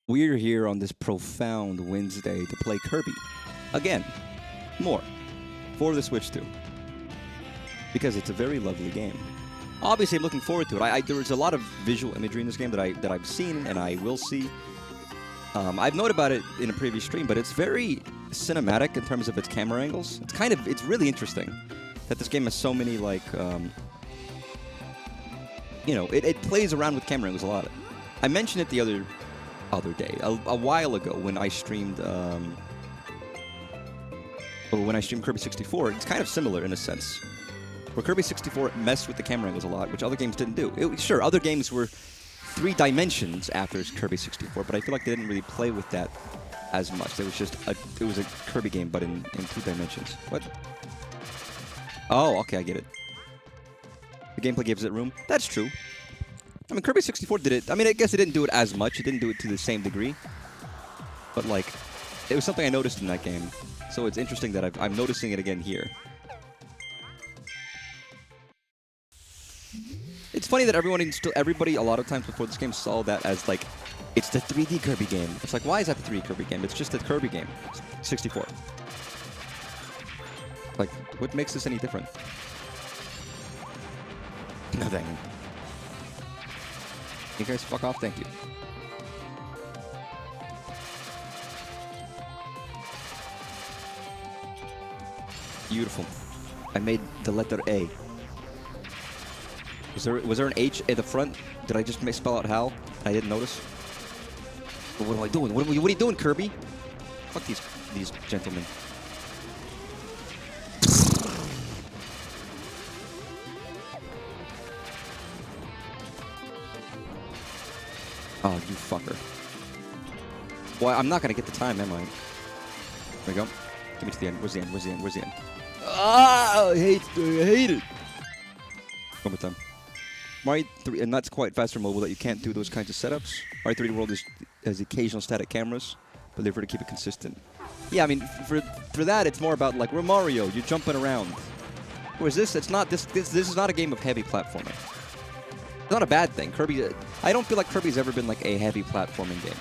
We're here on this profound Wednesday to play Kirby. Again, more. For the Switch too. Because it's a very lovely game. Obviously, I'm looking forward to it. There's a lot of visual imagery in this game that I've seen and I will see. I've known about it in a previous stream, but it's very cinematic in terms of its camera angles. It's really interesting that this game has so many, like, it plays around with camera angles a lot. I mentioned it the other day, a while ago when I streamed, Kirby 64. It's kind of similar in a sense. Where Kirby 64 messed with the camera angles a lot, which other games didn't do. Sure, other games were 3 dimensions after Kirby 64, but I feel like they didn't really play with that as much. It was a Kirby game, but in 2 dimensions. What? Oh, okay, I get it. The gameplay gives it room. That's true. I mean, Kirby 64 did it. I mean, I guess it didn't do it as much. It didn't do it to the same degree. But, like, it was something I noticed in that game. So it's interesting that I'm noticing it again here. It's funny that everybody a lot of times before this game saw that as, like, it's the 3D Kirby game. It's like, why is that the 3D Kirby game? It's just a Kirby game. 64. Like, what makes this any different? Nothing. You guys fuck off, thank you. Beautiful. I made the letter A. Was there an H at the front? Did I just spell out Hal? I didn't notice. But what am I doing? What are you doing, Kirby? Fuck these gentlemen. Oh, you fucker. Well, I'm not gonna get the time, am I? There we go. Give me to the end. Where's the end? Where's the end? Where's the end? Ah, I hate it. One more time. Mario 3, and that's quite faster mobile that you can't do those kinds of setups. Mario 3D World has occasional static cameras, but they're for to keep it consistent. Yeah, I mean, for that, it's more about, like, we're Mario, you're jumping around. Whereas this, it's not, this is not a game of heavy platforming. It's not a bad thing. Kirby, I don't feel like Kirby's ever been, like, a heavy platforming game.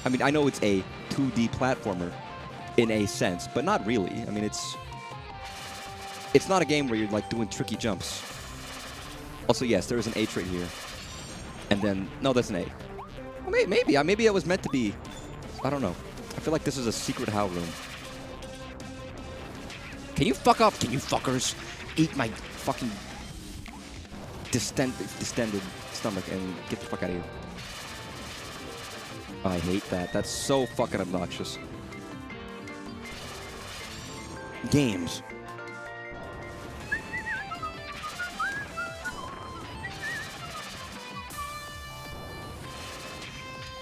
I mean, I know it's a 2D platformer in a sense, but not really. I mean, it's not a game where you're, like, doing tricky jumps. Also, yes, there is an H right here. And then, no, that's an A. Well, maybe it was meant to be. I don't know. I feel like this is a secret HAL room. Can you fuck off? Can you fuckers eat my fucking distended stomach and get the fuck out of here? Oh, I hate that. That's so fucking obnoxious. Games.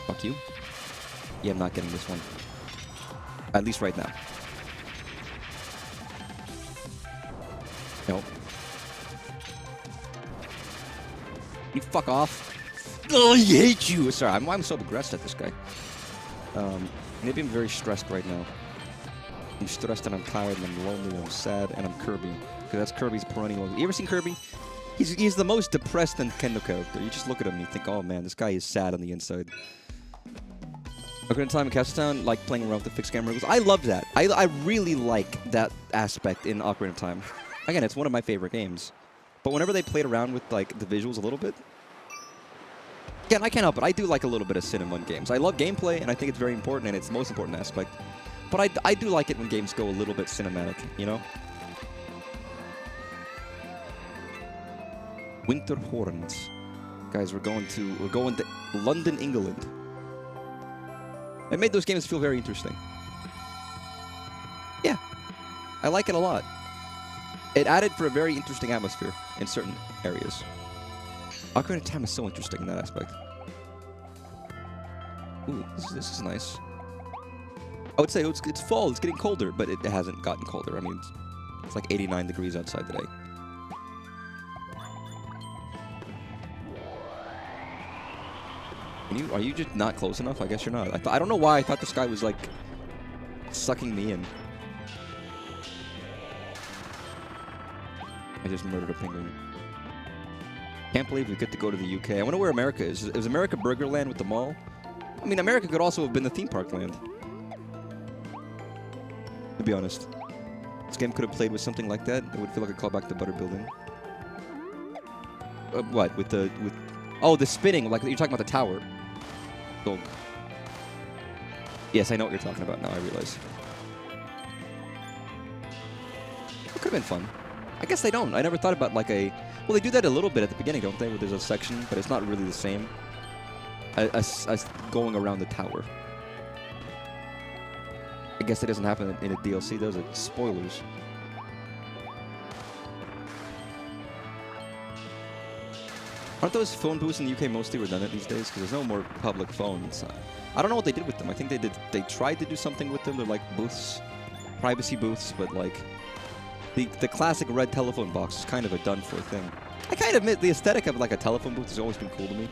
Fuck you. Yeah, I'm not getting this one. At least right now. Nope. You fuck off. Oh, I hate you. Sorry, I'm so aggressive at this guy. Maybe I'm very stressed right now. I'm stressed and I'm tired and I'm lonely and I'm sad and I'm Kirby. Because that's Kirby's perennial. You ever seen Kirby? He's the most depressed Nintendo character. You just look at him and you think, oh man, this guy is sad on the inside. Ocarina of Time in Castle Town, like playing around with the fixed camera angles. I love that. I really like that aspect in Ocarina of Time. Again, it's one of my favorite games. But whenever they played around with, like, the visuals a little bit, again, I can't help it. I do like a little bit of cinema in games. I love gameplay, and I think it's very important, and it's the most important aspect. But I do like it when games go a little bit cinematic, you know? Winter Horns. Guys, we're going to London, England. It made those games feel very interesting. Yeah. I like it a lot. It added for a very interesting atmosphere in certain areas. Ocarina of Time is so interesting in that aspect. Ooh, this is nice. I would say it's fall. It's getting colder, but it hasn't gotten colder. I mean, it's like 89 degrees outside today. Are you just not close enough? I guess you're not. I don't know why I thought this guy was, like, sucking me in. I just murdered a penguin. Can't believe we get to go to the UK. I wonder where America is. Is America Burgerland with the mall? I mean, America could also have been the theme park land. To be honest. This game could have played with something like that. It would feel like a callback to Butter Building. What? Oh, the spinning. Like, you're talking about the tower. Dog. Yes, I know what you're talking about now, I realize. It could have been fun. I guess they don't. I never thought about like a... Well, they do that a little bit at the beginning, don't they? Where there's a section, but it's not really the same as going around the tower. I guess it doesn't happen in a DLC, does it? Spoilers. Aren't those phone booths in the UK mostly redundant these days? Because there's no more public phones. I don't know what they did with them. I think they tried to do something with them. They're like booths, privacy booths, but like the classic red telephone box is kind of a done-for thing. I kind of admit the aesthetic of like a telephone booth has always been cool to me.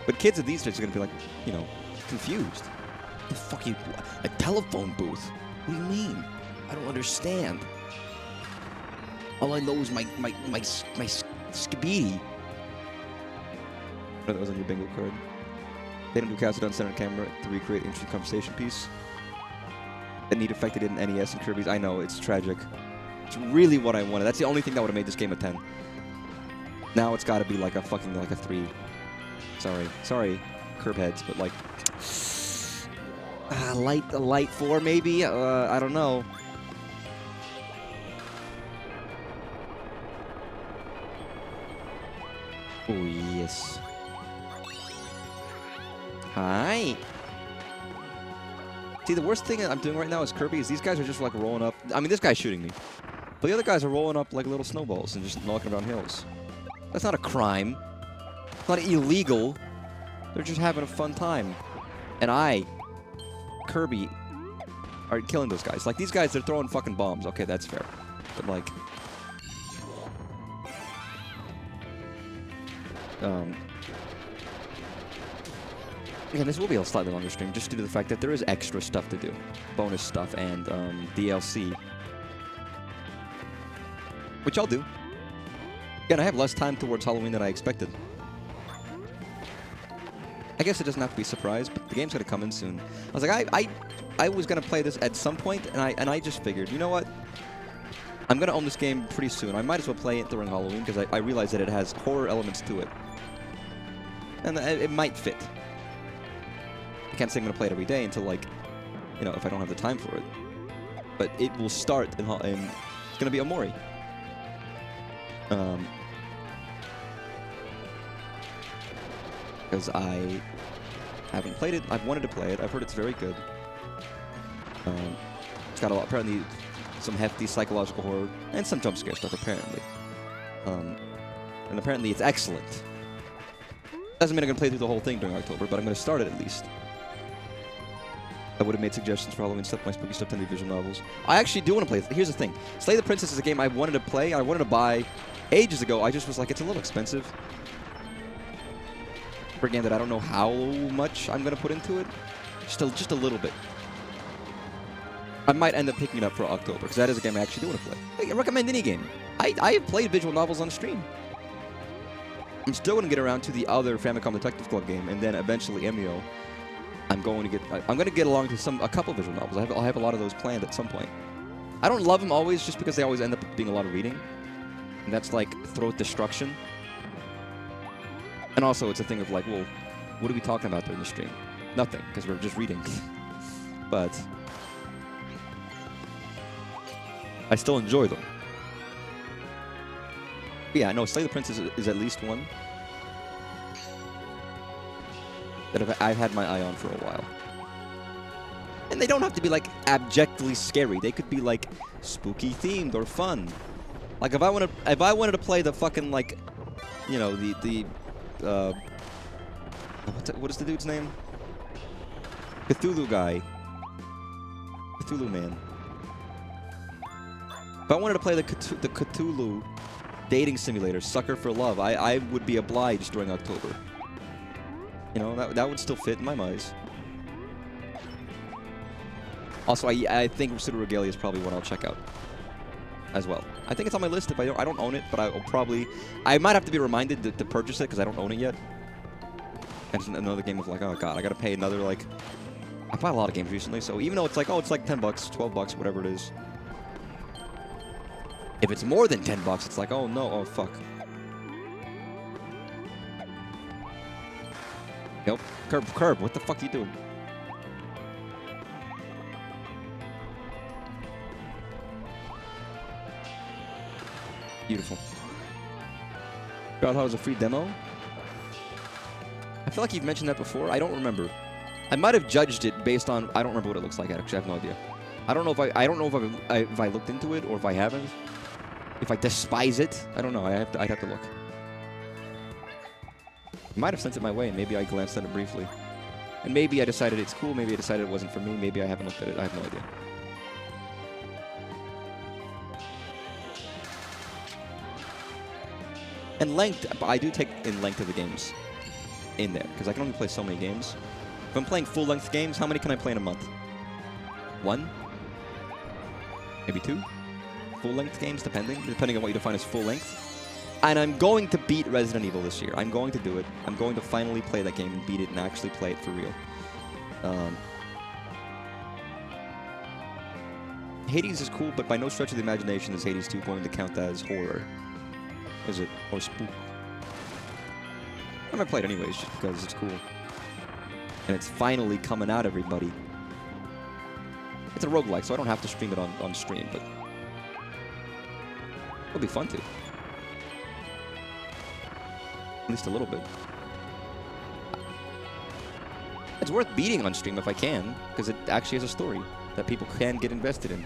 But kids of these days are going to be like, you know, confused. What the fuck you... A telephone booth? What do you mean? I don't understand. All I know is my skibidi. That was on your bingo card. They didn't do cast it on center camera to recreate interesting conversation piece. That neat effect they did in NES and Kirby's. I know, it's tragic. It's really what I wanted. That's the only thing that would have made this game a 10. Now it's got to be like a fucking, like a 3. Sorry, curb heads, but like... a light 4 maybe? I don't know. Oh, yes. Hi. See, the worst thing I'm doing right now is Kirby is these guys are just like rolling up. I mean, this guy's shooting me. But the other guys are rolling up like little snowballs and just knocking down hills. That's not a crime. It's not illegal. They're just having a fun time. And I, Kirby, are killing those guys. Like, these guys, they're throwing fucking bombs. Okay, that's fair. But, like... Again, this will be a slightly longer stream, just due to the fact that there is extra stuff to do. Bonus stuff and DLC. Which I'll do. Again, I have less time towards Halloween than I expected. I guess it doesn't have to be a surprise, but the game's going to come in soon. I was like, I was going to play this at some point, and I just figured, you know what? I'm going to own this game pretty soon. I might as well play it during Halloween, because I realize that it has horror elements to it. And it might fit. I can't say I'm going to play it every day until, like, you know, if I don't have the time for it. But it will start, and it's going to be Omori. Because I haven't played it. I've wanted to play it. I've heard it's very good. It's got a lot, apparently, some hefty psychological horror and some jump scare stuff, apparently. And apparently it's excellent. Doesn't mean I'm going to play through the whole thing during October, but I'm going to start it at least. I would have made suggestions for Halloween stuff, my spooky stuff, and the visual novels. I actually do want to play it. Here's the thing. Slay the Princess is a game I wanted to play. I wanted to buy ages ago. I just was like, it's a little expensive. For a game that I don't know how much I'm going to put into it. Just a little bit. I might end up picking it up for October, because that is a game I actually do want to play. Hey, I recommend any game. I have played visual novels on stream. I'm still going to get around to the other Famicom Detective Club game, and then eventually Emio. I'm going to get along to a couple visual novels. I'll have a lot of those planned at some point. I don't love them always, just because they always end up being a lot of reading. And that's like throat destruction. And also, it's a thing of like, well, what are we talking about during the stream? Nothing, because we're just reading. But I still enjoy them. But yeah, no, Slay the Princess is at least one that I've had my eye on for a while. And they don't have to be like abjectly scary. They could be like spooky themed or fun. Like if I wanted to play the fucking like, you know, what is the dude's name? Cthulhu guy. Cthulhu man. If I wanted to play the Cthulhu dating simulator, Sucker for Love, I would be obliged during October. You know, that would still fit in my eyes. Also, I think Pseudo Regalia is probably one I'll check out as well. I think it's on my list. If I don't own it, but I might have to be reminded to purchase it because I don't own it yet. And it's another game of like, oh god, I gotta pay another like. I bought a lot of games recently, so even though it's like, oh, it's like $10, $12, whatever it is. If it's more than $10, it's like, oh no, oh fuck. Nope. Curb, what the fuck are you doing? Beautiful. Groundhog was a free demo? I feel like you've mentioned that before. I don't remember. I might have judged it based on... I don't remember what it looks like, actually. I have no idea. I don't know if I looked into it or if I haven't. If I despise it. I don't know. I'd have to look. I might have sent it my way, and maybe I glanced at it briefly. And maybe I decided it's cool. Maybe I decided it wasn't for me. Maybe I haven't looked at it. I have no idea. And length, I do take in length of the games in there, because I can only play so many games. If I'm playing full-length games, how many can I play in a month? 1? Maybe 2? Full-length games, depending on what you define as full-length. And I'm going to beat Resident Evil this year. I'm going to do it. I'm going to finally play that game and beat it and actually play it for real. Hades is cool, but by no stretch of the imagination is Hades 2 going to count as horror. Is it? Or spook? I'm gonna play it anyways, just because it's cool. And it's finally coming out, everybody. It's a roguelike, so I don't have to stream it on stream, but it'll be fun to. At least a little bit. It's worth beating on stream if I can, because it actually has a story that people can get invested in.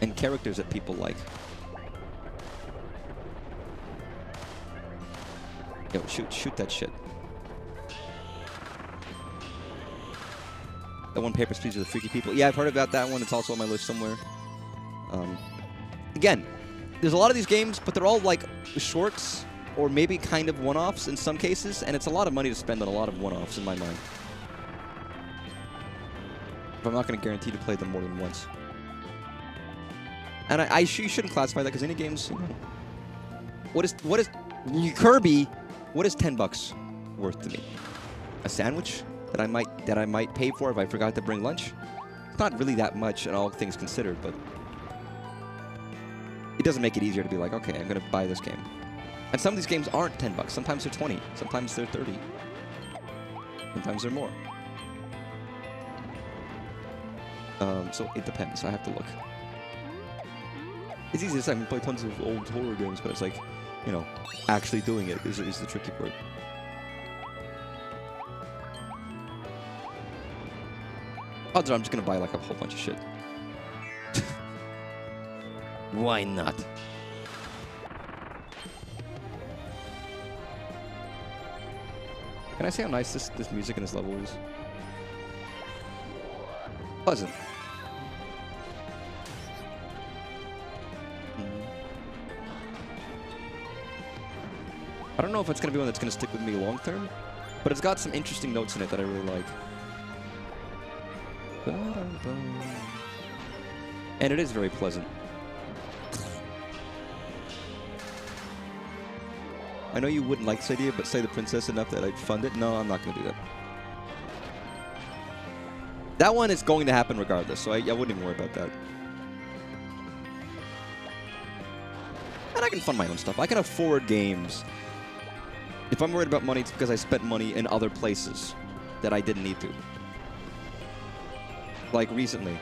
And characters that people like. Yo, shoot that shit. That one, Papers, Please, with the Freaky People. Yeah, I've heard about that one. It's also on my list somewhere. Again, there's a lot of these games, but they're all like shorts or maybe kind of one-offs in some cases, and it's a lot of money to spend on a lot of one-offs in my mind. But I'm not going to guarantee to play them more than once. And you shouldn't classify that, because any games, you know, what is Kirby? What is $10 worth to me? A sandwich that I might pay for if I forgot to bring lunch? It's not really that much, and all things considered, but it doesn't make it easier to be like, okay, I'm gonna buy this game. And some of these games aren't $10. Sometimes they're 20. Sometimes they're 30. Sometimes they're more. So it depends. I have to look. It's easy to say I can play tons of old horror games, but it's like, you know, actually doing it is the tricky part. Odds are I'm just gonna buy like a whole bunch of shit. Why not? Can I say how nice this music and this level is? Pleasant. I don't know if it's going to be one that's going to stick with me long term, but it's got some interesting notes in it that I really like. And it is very pleasant. I know you wouldn't like this idea, but say the princess enough that I'd fund it. No, I'm not going to do that. That one is going to happen regardless, so I wouldn't even worry about that. And I can fund my own stuff. I can afford games. If I'm worried about money, it's because I spent money in other places that I didn't need to. Like recently.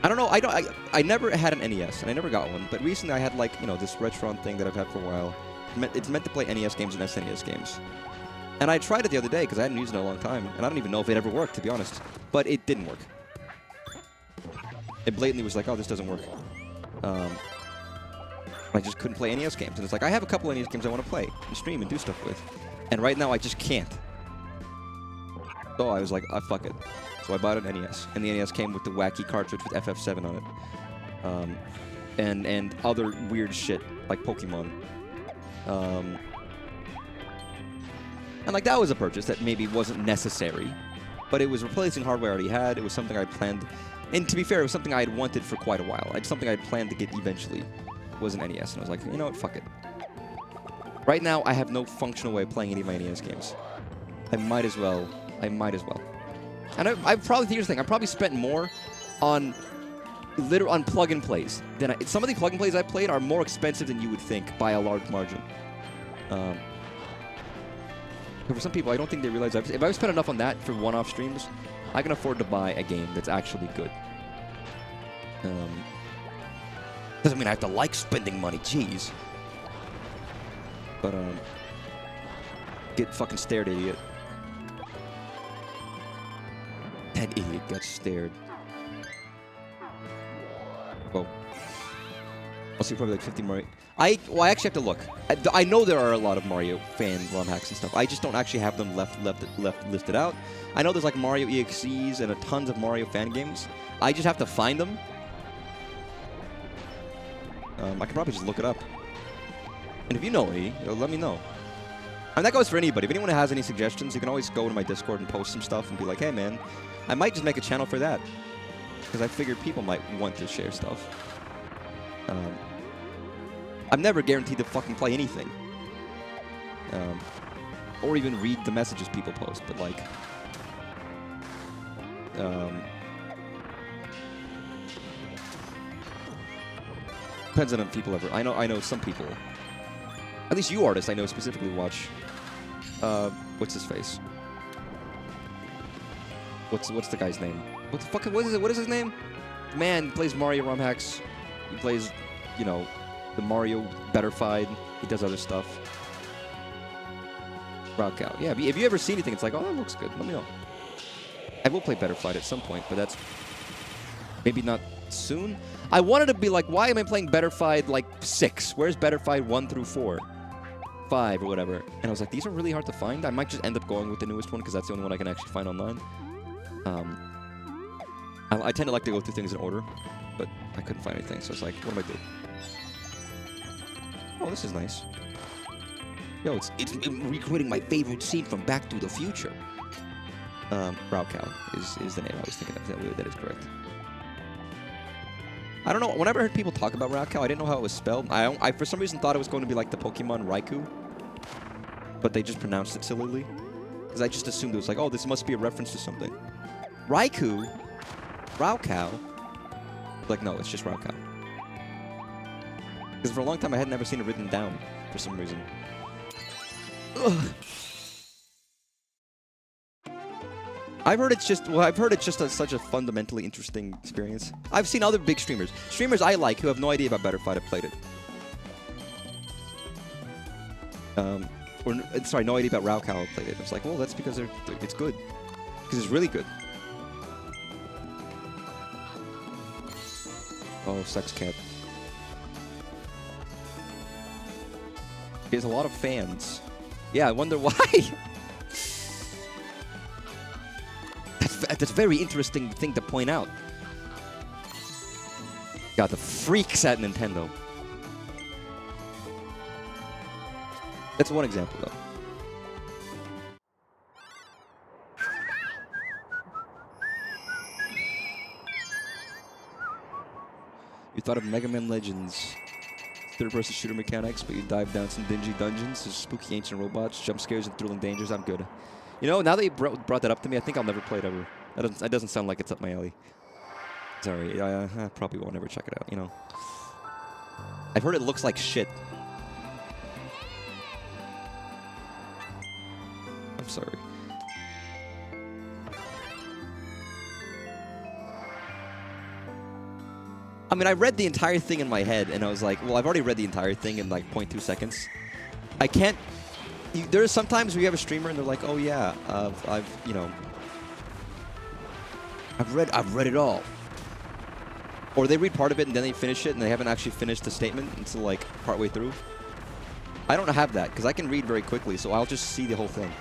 I don't know, I never had an NES, and I never got one, but recently I had like, you know, this Retron thing that I've had for a while. It's meant to play NES games and SNES games. And I tried it the other day because I hadn't used it in a long time, and I don't even know if it ever worked, to be honest. But it didn't work. It blatantly was like, oh, this doesn't work. I just couldn't play NES games. And it's like, I have a couple NES games I want to play and stream and do stuff with. And right now, I just can't. So I was like, oh, fuck it. So I bought an NES. And the NES came with the wacky cartridge with FF7 on it. And other weird shit, like Pokemon. And like, that was a purchase that maybe wasn't necessary. But it was replacing hardware I already had. It was something I planned. And to be fair, it was something I had wanted for quite a while. It's something I had planned to get eventually. Was an NES, and I was like, you know what, fuck it. Right now, I have no functional way of playing any of my NES games. I might as well. And I've probably, here's the thing, I probably spent more on on plug and plays than some of the plug and plays I played are more expensive than you would think by a large margin. For some people, I don't think they realize if I spent enough on that for one-off streams, I can afford to buy a game that's actually good. Doesn't mean I have to like spending money, jeez. But get fucking stared, idiot. That idiot got stared. Well, I'll see probably like 50 Mario. I actually have to look. I know there are a lot of Mario fan ROM hacks and stuff. I just don't actually have them left listed out. I know there's like Mario EXEs and tons of Mario fan games. I just have to find them. I can probably just look it up. And if you know any, let me know. And that goes for anybody. If anyone has any suggestions, you can always go to my Discord and post some stuff and be like, hey man, I might just make a channel for that. Because I figured people might want to share stuff. I'm never guaranteed to fucking play anything. Or even read the messages people post, but like... depends on if people ever... I know some people... At least you artists I know specifically watch... what's his face? What's the guy's name? What the fuck? What is his name? The man plays Mario ROM hacks. He plays, you know, the Mario Betterfied. He does other stuff. Rock out. Yeah, if you ever see anything, it's like, oh, that looks good. Let me know. I will play Betterfied at some point, but that's maybe not soon. I wanted to be like, why am I playing Betterfied like 6? Where's Betterfied 1 through 4? 5 or whatever. And I was like, these are really hard to find. I might just end up going with the newest one because that's the only one I can actually find online. I tend to like to go through things in order, but I couldn't find anything, so I was like, what do I do? Oh, this is nice. Yo, it's recreating my favorite scene from Back to the Future. Raocow is the name I was thinking of. That is correct. I don't know. Whenever I heard people talk about Raocow, I didn't know how it was spelled. I for some reason thought it was going to be like the Pokemon Raikou, but they just pronounced it sillily. Because I just assumed it was like, oh, this must be a reference to something. Raikou? Raocow? Like, no, it's just Raocow. Because for a long time I had never seen it written down for some reason. Ugh. I've heard it's just such a fundamentally interesting experience. I've seen other big streamers I like who have no idea about Betterfied have played it. Sorry, no idea about Raocow have played it. It's like, well, that's because it's good. Because it's really good. Oh, sex cat. He has a lot of fans. Yeah, I wonder why. That's a very interesting thing to point out. God, the freaks at Nintendo. That's one example, though. You thought of Mega Man Legends. Third-person shooter mechanics, but you dive down some dingy dungeons, there's spooky ancient robots, jump scares, and thrilling dangers. I'm good. You know, now that you brought that up to me, I think I'll never play it ever. That doesn't sound like it's up my alley. Sorry, I probably won't ever check it out, you know. I've heard it looks like shit. I'm sorry. I mean, I read the entire thing in my head, and I was like, well, I've already read the entire thing in like 0.2 seconds. I can't... There's sometimes we have a streamer, and they're like, oh yeah, I've read it all. Or they read part of it, and then they finish it, and they haven't actually finished the statement until like partway through. I don't have that, because I can read very quickly, so I'll just see the whole thing.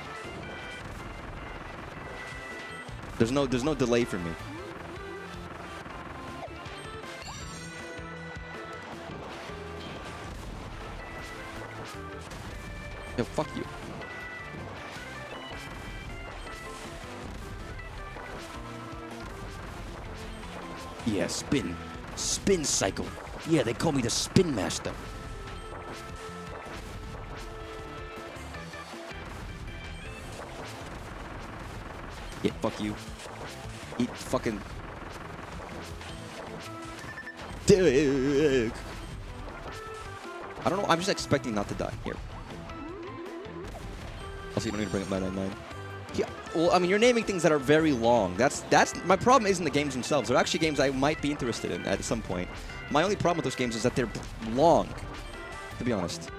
There's no delay for me. Yo, fuck you. Yeah, spin. Spin cycle. Yeah, they call me the Spin Master. Yeah, fuck you. Eat fucking... dick. I don't know. I'm just expecting not to die. Here. Also, you don't need to bring up 999. Yeah. Well, I mean, you're naming things that are very long. That's my problem. Isn't the games themselves? They're actually games I might be interested in at some point. My only problem with those games is that they're long. To be honest.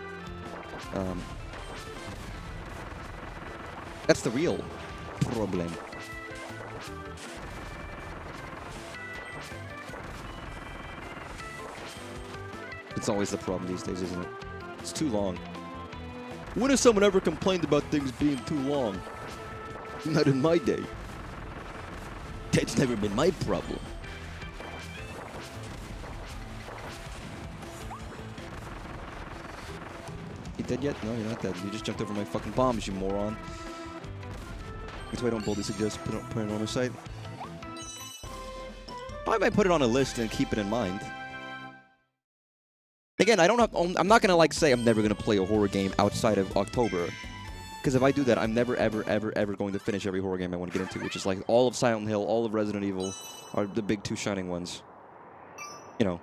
That's the real problem. It's always the problem these days, isn't it? It's too long. When has someone ever complained about things being too long? Not in my day. That's never been my problem. You dead yet? No, you're not dead. You just jumped over my fucking bombs, you moron. That's why I don't boldly suggest put it on a site. I might put it on a list and keep it in mind. Again, I'm not gonna like say I'm never gonna play a horror game outside of October, because if I do that, I'm never ever going to finish every horror game I want to get into, which is like all of Silent Hill, all of Resident Evil, are the big two shining ones. You know,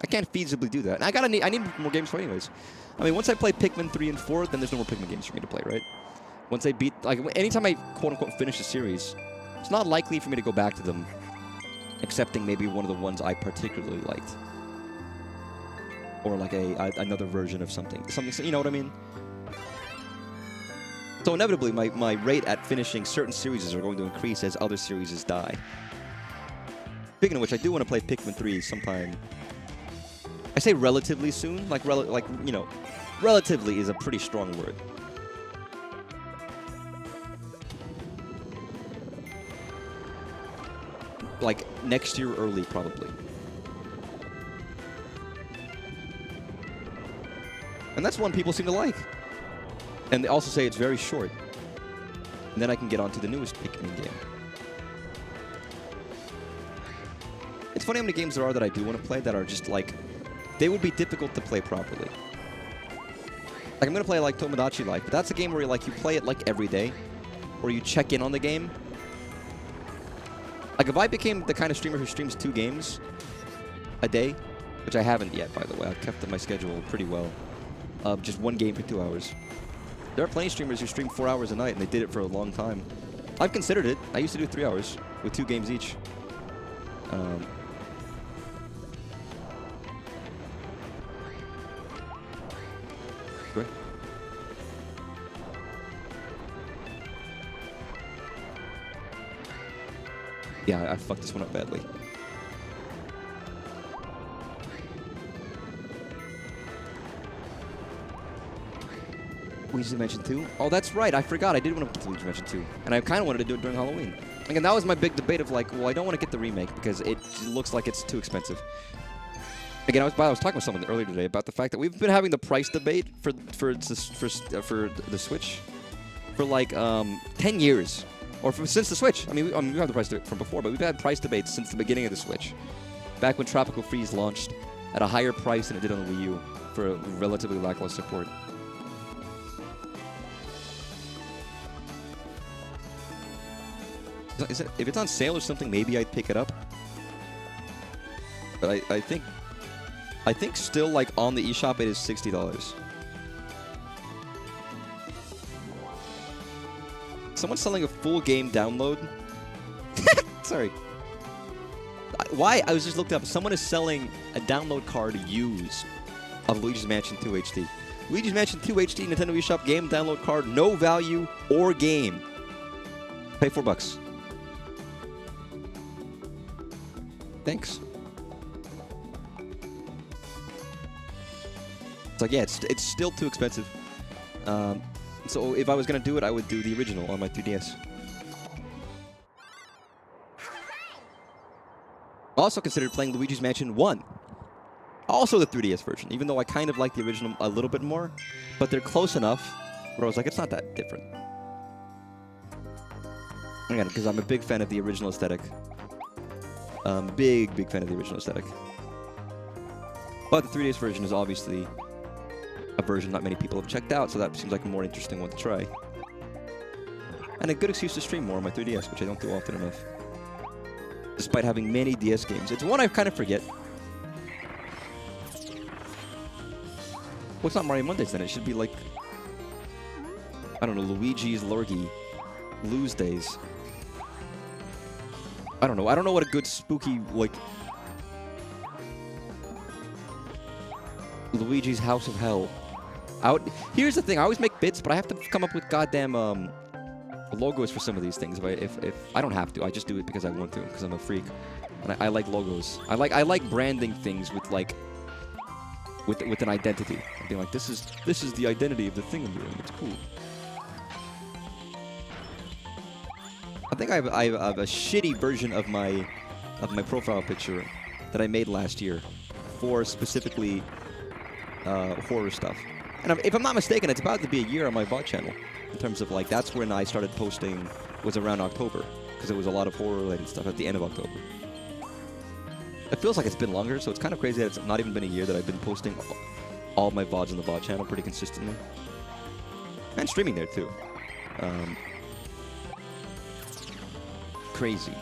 I can't feasibly do that. And I need more games for anyways. I mean, once I play Pikmin 3 and 4, then there's no more Pikmin games for me to play, right? Once I beat, like, anytime I quote unquote finish a series, it's not likely for me to go back to them. Excepting maybe one of the ones I particularly liked. Or like another version of something. You know what I mean? So inevitably, my rate at finishing certain series are going to increase as other series die. Speaking of which, I do want to play Pikmin 3 sometime. I say relatively soon. You know, relatively is a pretty strong word. Like, next year early, probably. And that's one people seem to like. And they also say it's very short. And then I can get on to the newest Pikmin game. It's funny how many games there are that I do want to play that are just, like... They would be difficult to play properly. Like, I'm going to play, like, Tomodachi Life, but that's a game where, like, you play it, like, every day. Or you check in on the game. Like, if I became the kind of streamer who streams 2 games a day, which I haven't yet, by the way. I've kept my schedule pretty well. Just 1 game for 2 hours. There are plenty of streamers who stream 4 hours a night, and they did it for a long time. I've considered it. I used to do 3 hours with 2 games each. Great. Yeah, I fucked this one up badly. Luigi's Mansion 2? Oh, that's right. I forgot. I did want to play Luigi's Mansion 2. And I kind of wanted to do it during Halloween. Again, that was my big debate of like, well, I don't want to get the remake because it looks like it's too expensive. Again, I was talking with someone earlier today about the fact that we've been having the price debate for the Switch for like 10 years. Or since the Switch. I mean, we had the price debate from before, but we've had price debates since the beginning of the Switch. Back when Tropical Freeze launched at a higher price than it did on the Wii U for a relatively lackluster support. If it's on sale or something, maybe I'd pick it up. But I think still, like, on the eShop, it is $60. Someone's selling a full game download? Sorry. Why? I was just looked up. Someone is selling a download card used of Luigi's Mansion 2 HD. Luigi's Mansion 2 HD Nintendo eShop game download card, no value or game. Pay $4. Thanks. It's like, yeah, it's still too expensive. So if I was going to do it, I would do the original on my 3DS. I also considered playing Luigi's Mansion 1. Also the 3DS version, even though I kind of like the original a little bit more. But they're close enough where I was like, it's not that different. Again, because I'm a big fan of the original aesthetic. Big fan of the original aesthetic. But the 3DS version is obviously a version not many people have checked out, so that seems like a more interesting one to try. And a good excuse to stream more on my 3DS, which I don't do often enough. Despite having many DS games. It's one I kind of forget. Well, it's not Mario Mondays then. It should be like, I don't know, Luigi's Lurgy Lose Days. I don't know. I don't know what a good spooky, like, Luigi's House of Hell. Here's the thing. I always make bits, but I have to come up with goddamn logos for some of these things. If I don't have to, I just do it because I want to, because I'm a freak. And I like logos. I like branding things with like with an identity. Being like, this is the identity of the thing I'm doing. It's cool. I think I have a shitty version of my profile picture that I made last year for specifically horror stuff. And if I'm not mistaken, it's about to be a year on my VOD channel. In terms of like, that's when I started posting, was around October, because it was a lot of horror related stuff at the end of October. It feels like it's been longer, so it's kind of crazy that it's not even been a year that I've been posting all my VODs on the VOD channel pretty consistently. And streaming there too. Crazy.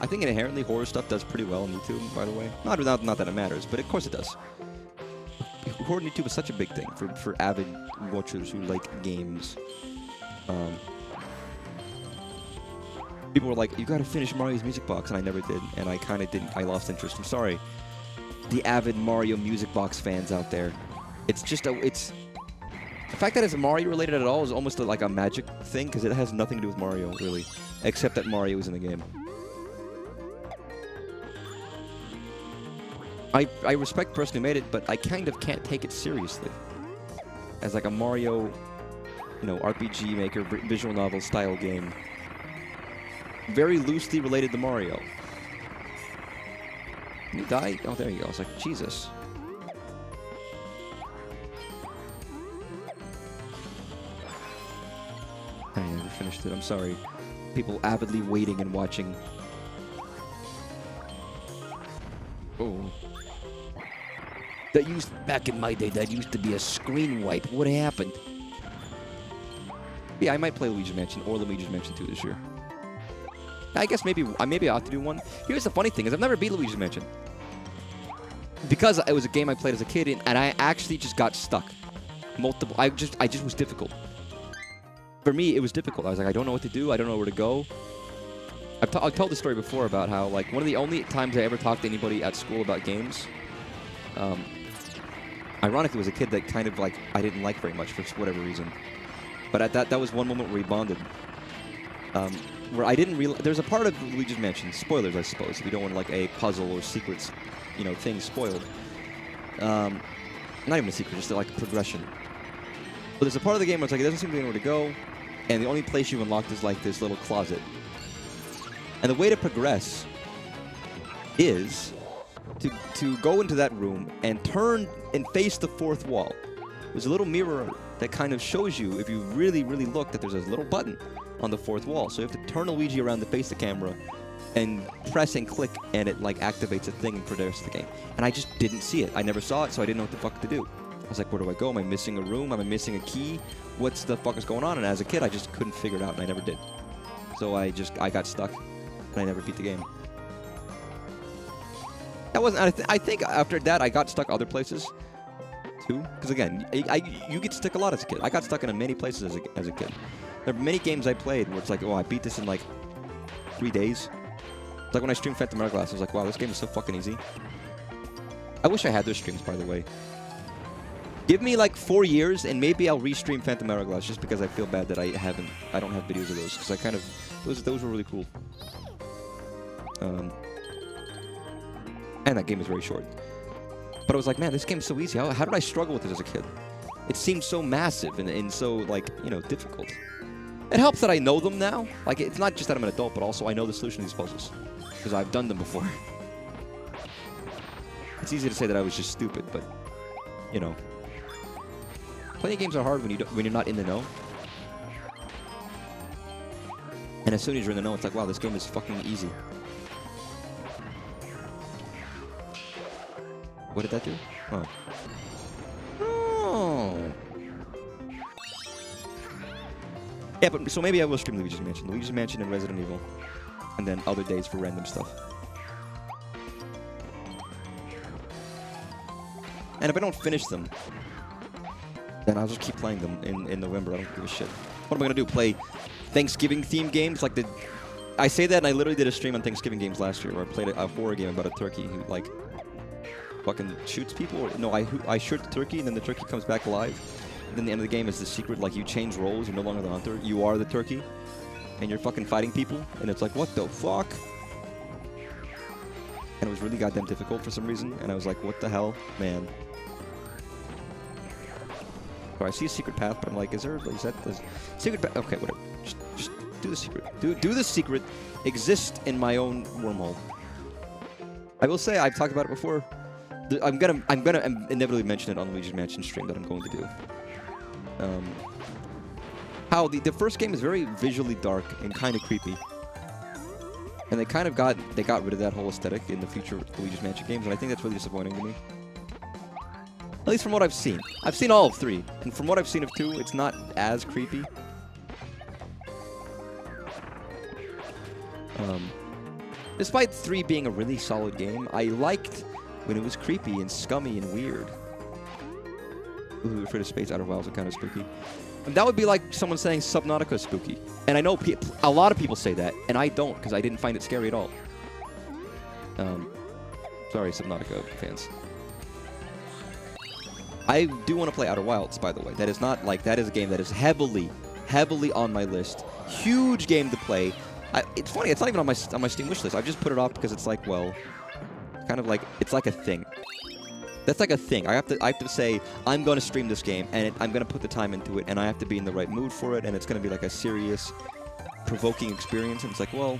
I think inherently horror stuff does pretty well on YouTube, by the way. Not that it matters, but of course it does. Horror on YouTube is such a big thing for avid watchers who like games. People were like, you gotta finish Mario's Music Box, and I never did, and I kind of didn't. I lost interest. I'm sorry. The avid Mario Music Box fans out there. It's just it's... The fact that it's Mario related at all is almost like a magic thing, because it has nothing to do with Mario, really. Except that Mario is in the game. I respect the person who made it, but I kind of can't take it seriously. As like a Mario, you know, RPG maker, visual novel style game. Very loosely related to Mario. Can you die? Oh, there you go. I was like, Jesus. I never finished it. I'm sorry. People avidly waiting and watching. Oh. Back in my day, that used to be a screen wipe. What happened? Yeah, I might play Luigi's Mansion or Luigi's Mansion 2 this year. I guess maybe I ought to do one. Here's the funny thing, is I've never beat Luigi's Mansion. Because it was a game I played as a kid, and I actually just got stuck. I just was difficult. For me, it was difficult. I was like, I don't know what to do. I don't know where to go. I've told the story before about how, like, one of the only times I ever talked to anybody at school about games, ironically, was a kid that kind of, like, I didn't like very much for whatever reason. But at that was one moment where we bonded. Where I didn't realize... There's a part of Luigi's Mansion, spoilers, I suppose, if you don't want, like, a puzzle or secrets, you know, thing spoiled. Not even a secret, just, like, a progression. But there's a part of the game where it's like, it doesn't seem to be anywhere to go, and the only place you've unlocked is, like, this little closet. And the way to progress is to go into that room and turn and face the fourth wall. There's a little mirror that kind of shows you, if you really, really look, that there's a little button on the fourth wall. So you have to turn Luigi around to face the camera and press and click, and it, like, activates a thing and progresses the game. And I just didn't see it. I never saw it, so I didn't know what the fuck to do. I was like, where do I go? Am I missing a room? Am I missing a key? What's the fuck is going on? And as a kid, I just couldn't figure it out, and I never did. So I got stuck, and I never beat the game. That wasn't... I think after that, I got stuck other places, too. Because, again, you get stuck a lot as a kid. I got stuck in many places as a kid. There are many games I played where it's like, oh, I beat this in, like, 3 days. It's like when I streamed Phantom Hourglass, I was like, wow, this game is so fucking easy. I wish I had those streams, by the way. Give me, like, 4 years, and maybe I'll restream Phantom Hourglass, just because I feel bad that I don't have videos of those, because I kind of... Those were really cool. And that game is very short. But I was like, man, this game's so easy. How did I struggle with it as a kid? It seemed so massive and so, like, you know, difficult. It helps that I know them now. Like, it's not just that I'm an adult, but also I know the solution to these puzzles. Because I've done them before. It's easy to say that I was just stupid, but, you know. Playing games are hard when you're not in the know. And as soon as you're in the know, it's like, wow, this game is fucking easy. What did that do? Oh. Oh. Yeah, but so maybe I will stream Luigi's Mansion and Resident Evil, and then other days for random stuff. And if I don't finish them, then I'll just keep playing them in November. I don't give a shit. What am I gonna do? Play Thanksgiving themed games like the? I say that, and I literally did a stream on Thanksgiving games last year where I played a horror game about a turkey who like fucking shoots people. Or, no, I shoot the turkey, and then the turkey comes back alive. And then the end of the game is the secret, like you change roles. You're no longer the hunter. You are the turkey, and you're fucking fighting people. And it's like, what the fuck? And it was really goddamn difficult for some reason. And I was like, what the hell, man? So I see a secret path, but I'm like, is that the secret path? Okay, whatever. Just do the secret. Do the secret. Exist in my own wormhole. I will say, I've talked about it before. I'm gonna inevitably mention it on Luigi's Mansion stream that I'm going to do. How the first game is very visually dark and kind of creepy, and they got rid of that whole aesthetic in the future Luigi's Mansion games, and I think that's really disappointing to me. At least from what I've seen. I've seen all of 3, and from what I've seen of 2, it's not as creepy. Despite 3 being a really solid game, I liked when it was creepy and scummy and weird. Ooh, Afraid of Space Outer Wilds are kind of spooky. And that would be like someone saying Subnautica is spooky. And I know a lot of people say that, and I don't, because I didn't find it scary at all. Sorry, Subnautica fans. I do want to play Outer Wilds, by the way. That is not like, that is a game that is heavily on my list. Huge game to play. It's funny, it's not even on my Steam wishlist. I've just put it off because it's like, well, kind of like, it's like a thing. That's like a thing. I have to say, I'm going to stream this game, and I'm going to put the time into it, and I have to be in the right mood for it, and it's going to be like a serious, provoking experience, and it's like, well,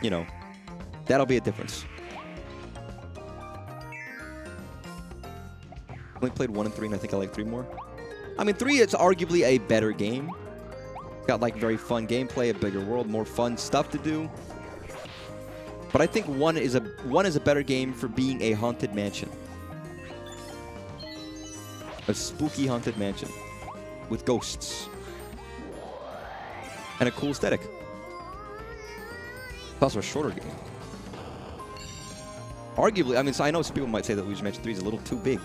you know, that'll be a difference. I only played 1 and 3, and I think I like 3 more. I mean, 3 is arguably a better game. Got like very fun gameplay, a bigger world, more fun stuff to do. But I think 1 is a better game for being a haunted mansion. A spooky haunted mansion with ghosts and a cool aesthetic. It's also a shorter game. Arguably, I mean, so I know some people might say that Luigi's Mansion 3 is a little too big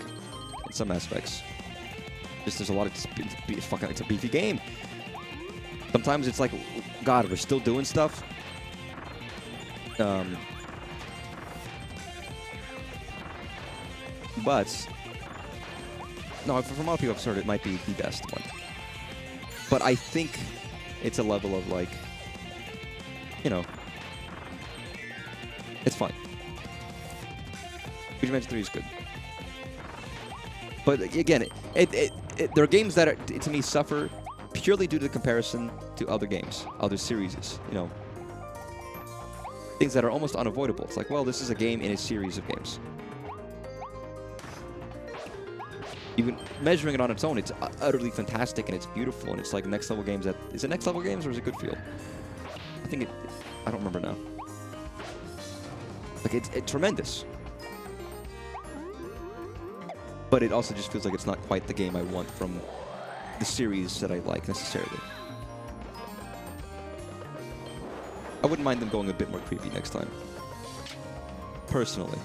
in some aspects. Just there's a lot of it's a beefy game. Sometimes it's like, God, we're still doing stuff. But no, from a lot of people I've heard, it might be the best one. But I think it's a level of like, you know, it's fine. Luigi's Mansion 3 is good. But again, there are games that are, to me, suffer purely due to the comparison to other games, other series, you know. Things that are almost unavoidable. It's like, well, this is a game in a series of games. Even measuring it on its own, it's utterly fantastic and it's beautiful and it's like next level games. Is it next level games or is it Good Feel? I think I don't remember now. Like it's tremendous. But it also just feels like it's not quite the game I want from the series that I like necessarily. I wouldn't mind them going a bit more creepy next time. Personally.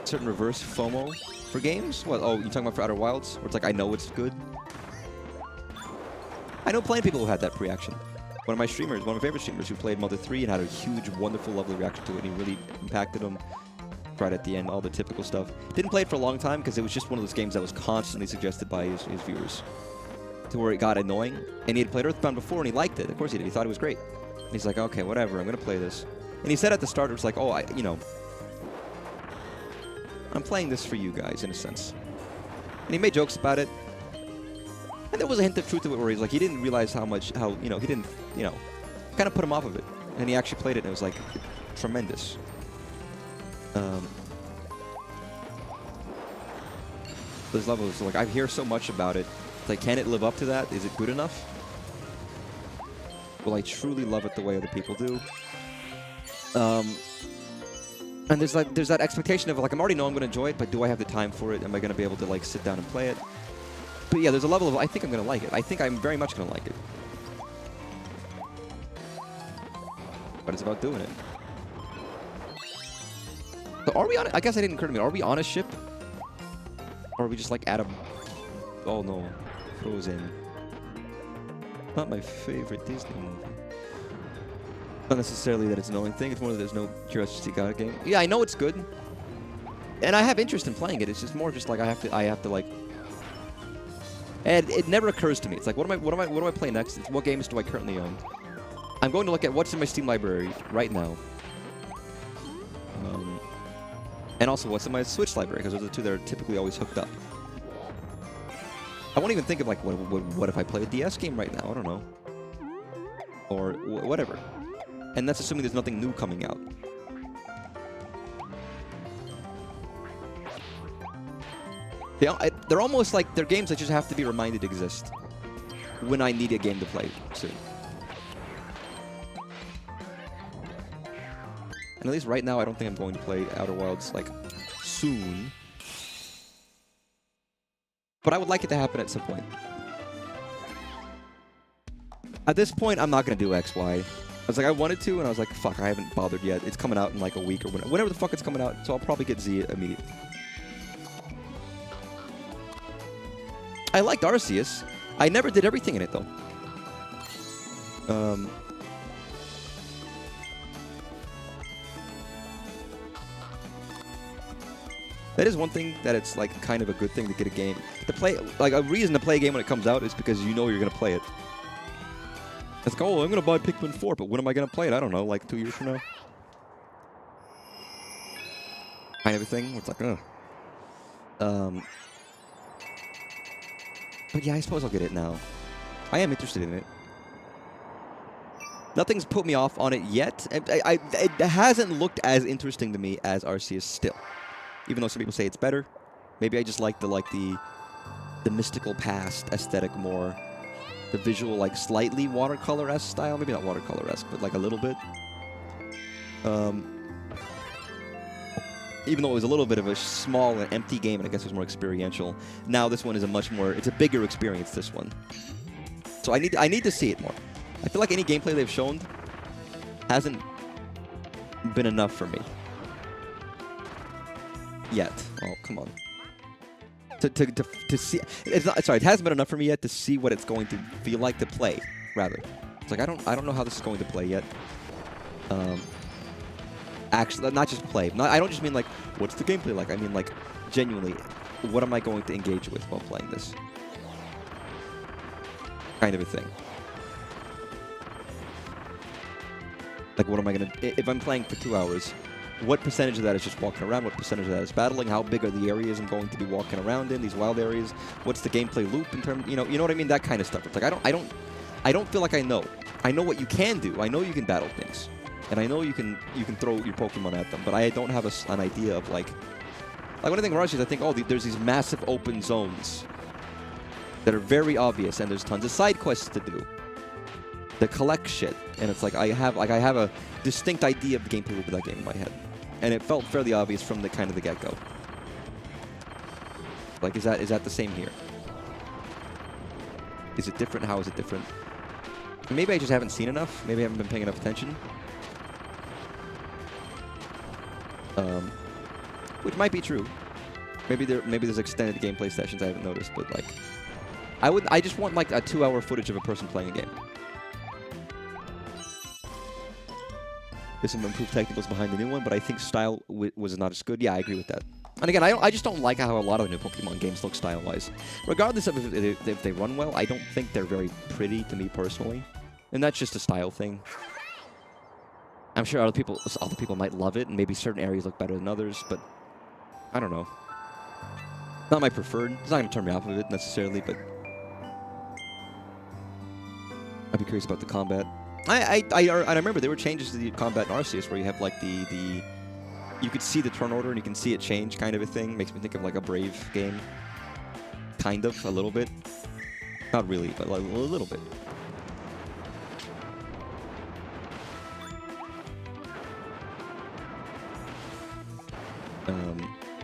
Certain reverse FOMO for games? What? Oh, you're talking about for Outer Wilds? Where it's like, I know it's good? I know plenty of people who had that reaction. One of my favorite streamers who played Mother 3 and had a huge, wonderful, lovely reaction to it, and he really impacted him right at the end, all the typical stuff. Didn't play it for a long time because it was just one of those games that was constantly suggested by his viewers. To where it got annoying. And he had played Earthbound before and he liked it. Of course he did. He thought it was great. And he's like, okay, whatever, I'm going to play this. And he said at the start, it was like, oh, you know, I'm playing this for you guys, in a sense. And he made jokes about it. And there was a hint of truth to it where he's like, he didn't realize he didn't, you know, kind of put him off of it. And he actually played it and it was like, tremendous. Those levels, like, I hear so much about it. It's like, can it live up to that? Is it good enough? Will I truly love it the way other people do? And there's that expectation of like I'm already know I'm going to enjoy it, but do I have the time for it? Am I going to be able to like sit down and play it? But yeah, there's a level of I think I'm going to like it. I think I'm very much going to like it. But it's about doing it. So are we on? I guess I didn't occur to me. Are we on a ship? Or are we just like at a? Oh no, Frozen. Not my favorite Disney movie. Not necessarily that it's an annoying thing. It's more that there's no Curiosity God game. Yeah, I know it's good, and I have interest in playing it. It's just more just like I have to like. And it never occurs to me. It's like what do I play next? It's what games do I currently own? I'm going to look at what's in my Steam library right now. And also what's in my Switch library, because those are the two that are typically always hooked up. I won't even think of like, what if I play a DS game right now? I don't know. Or whatever. And that's assuming there's nothing new coming out. They're almost like, they're games that just have to be reminded exist when I need a game to play soon. And at least right now, I don't think I'm going to play Outer Wilds, like, soon. But I would like it to happen at some point. At this point, I'm not going to do X, Y. I was like, I wanted to, and I was like, fuck, I haven't bothered yet. It's coming out in like a week or whenever the fuck it's coming out, so I'll probably get Z immediately. I liked Arceus. I never did everything in it, though. That is one thing that it's like kind of a good thing to get a game to play. Like a reason to play a game when it comes out is because you know you're gonna play it. It's like, oh, I'm gonna buy Pikmin 4, but when am I gonna play it? I don't know, like 2 years from now. Kind of a thing. Where it's like, But yeah, I suppose I'll get it now. I am interested in it. Nothing's put me off on it yet. It hasn't looked as interesting to me as Arceus still. Even though some people say it's better, maybe I just like the mystical past aesthetic more, the visual like slightly watercolor-esque style. Maybe not watercolor-esque, but like a little bit. Even though it was a little bit of a small and empty game, and I guess it was more experiential. Now this one is it's a bigger experience. This one, so I need to see it more. I feel like any gameplay they've shown hasn't been enough for me. Yet. Oh, come on. To see, it's not, sorry, it hasn't been enough for me yet to see what it's going to feel like to play. Rather, it's like I don't know how this is going to play yet. Actually, not just play. I don't just mean like what's the gameplay like. I mean like genuinely, what am I going to engage with while playing this? Kind of a thing. Like what am I gonna if I'm playing for 2 hours? What percentage of that is just walking around? What percentage of that is battling? How big are the areas I'm going to be walking around in, these wild areas? What's the gameplay loop in terms, you know what I mean? That kind of stuff. It's like I don't feel like I know. I know what you can do. I know you can battle things, and I know you can throw your Pokemon at them. But I don't have an idea of like when I think of Rush is I think there's these massive open zones that are very obvious, and there's tons of side quests to do. To collect shit, and it's like I have a distinct idea of the gameplay loop of that game in my head, and it felt fairly obvious from the kind of the get-go. Like, is that the same here? Is it different? How is it different? Maybe I just haven't seen enough. Maybe I haven't been paying enough attention. Which might be true. Maybe there's extended gameplay sessions I haven't noticed, but like, I just want like a 2-hour footage of a person playing a game. There's some improved technicals behind the new one, but I think style was not as good. Yeah, I agree with that. And again, I just don't like how a lot of the new Pokemon games look style-wise. Regardless of if they run well, I don't think they're very pretty to me personally. And that's just a style thing. I'm sure other people might love it, and maybe certain areas look better than others, but I don't know. Not my preferred. It's not going to turn me off of it necessarily, but I'd be curious about the combat. I remember there were changes to the combat in Arceus where you have like you could see the turn order and you can see it change, kind of a thing. Makes me think of like a Brave game. Kind of, a little bit. Not really, but like a little bit.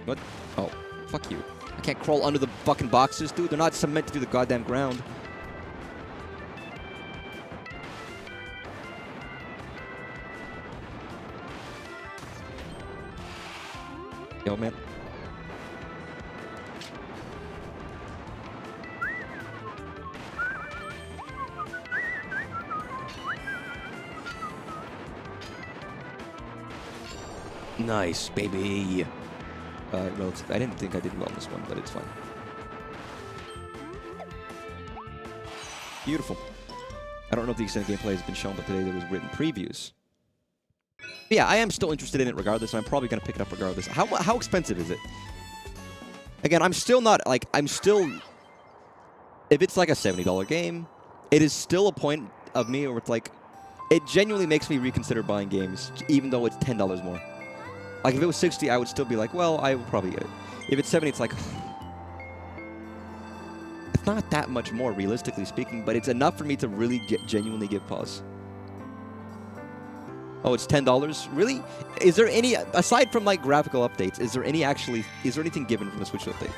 What? Oh, fuck you. I can't crawl under the fucking boxes, dude. They're not cemented through the goddamn ground. Yo, man. Nice, baby. Relative. I didn't think I did well on this one, but it's fine. Beautiful. I don't know if the extended gameplay has been shown, but today there was written previews. But yeah, I am still interested in it regardless, and I'm probably going to pick it up regardless. How expensive is it? Again, I'm still not, like, if it's like a $70 game, it is still a point of me where it's like, it genuinely makes me reconsider buying games, even though it's $10 more. Like, if it was 60, I would still be like, well, I would probably get it. If it's 70, it's like, it's not that much more, realistically speaking, but it's enough for me to really genuinely give pause. Oh, it's $10? Really? Is there any, aside from, like, graphical updates, is there anything given from the Switch update?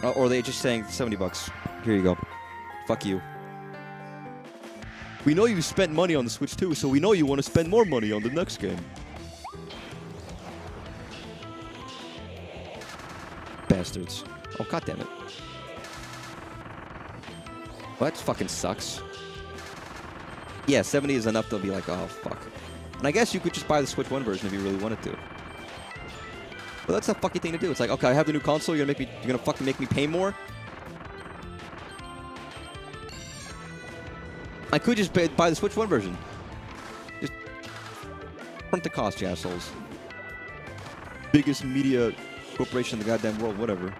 Or are they just saying, $70, here you go. Fuck you. We know you spent money on the Switch too, so we know you want to spend more money on the next game. Bastards. Oh, goddammit. Well, that fucking sucks. Yeah, 70 is enough to be like, oh, fuck. And I guess you could just buy the Switch 1 version if you really wanted to. But that's a fucking thing to do. It's like, okay, I have the new console, you're gonna fucking make me pay more? I could just buy the Switch 1 version. Just front the cost, you assholes. Biggest media corporation in the goddamn world, whatever.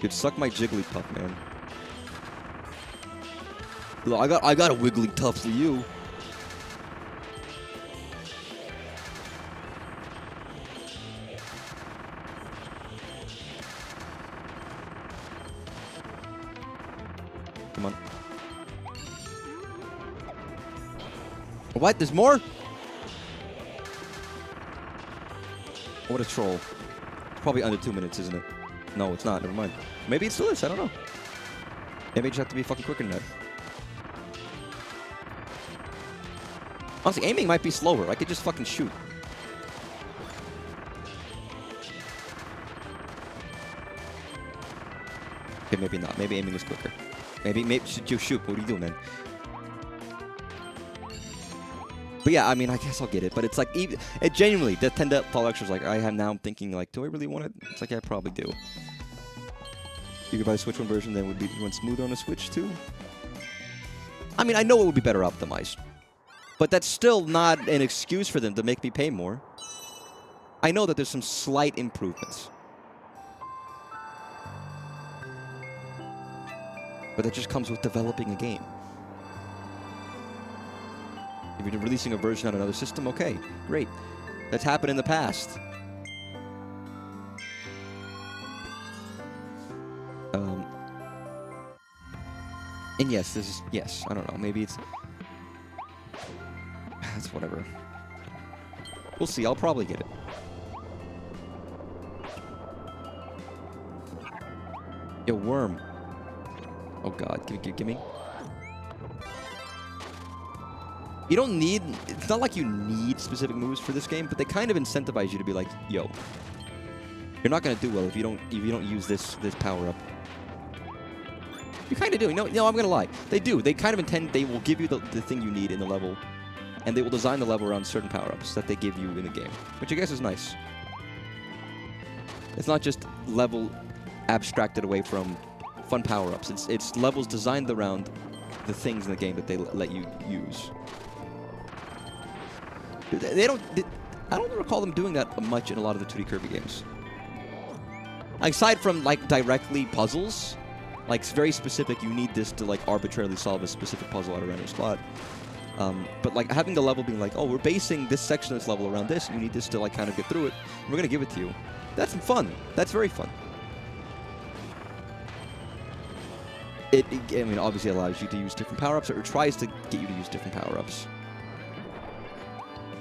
Dude, suck my Jigglypuff, man. Look, I got a Wigglytuff for you. Come on. What? There's more? What a troll. It's probably under 2 minutes, isn't it? No, it's not. Never mind. Maybe it still is. I don't know. Maybe I just have to be fucking quicker than that. Honestly, aiming might be slower. I could just fucking shoot. Okay, maybe not. Maybe aiming is quicker. Maybe should you shoot? What are you doing, man? But yeah, I mean, I guess I'll get it. But it's like, it genuinely, the $10 extra is like, I'm thinking, like, do I really want it? It's like, yeah, I probably do. You could buy the Switch 1 version, then would be run smooth on a Switch 2. I mean, I know it would be better optimized. But that's still not an excuse for them to make me pay more. I know that there's some slight improvements. But that just comes with developing a game. If you're releasing a version on another system, okay, great. That's happened in the past. And yes, I don't know, maybe it's... That's whatever. We'll see, I'll probably get it. Yo, worm. Oh god, give me. You don't need... It's not like you need specific moves for this game, but they kind of incentivize you to be like, yo, you're not gonna do well if you don't use this power-up. You kind of do. No, I'm gonna lie. They do. They kind of intend... They will give you the thing you need in the level, and they will design the level around certain power-ups that they give you in the game, which I guess is nice. It's not just level abstracted away from fun power-ups. It's levels designed around the things in the game that they let you use. I don't recall them doing that much in a lot of the 2D Kirby games. Aside from, like, directly puzzles, like, it's very specific, you need this to, like, arbitrarily solve a specific puzzle out of random spot. But, like, having the level being like, oh, we're basing this section of this level around this, and you need this to, like, kind of get through it, and we're gonna give it to you. That's fun. That's very fun. I mean, obviously it allows you to use different power-ups, or it tries to get you to use different power-ups.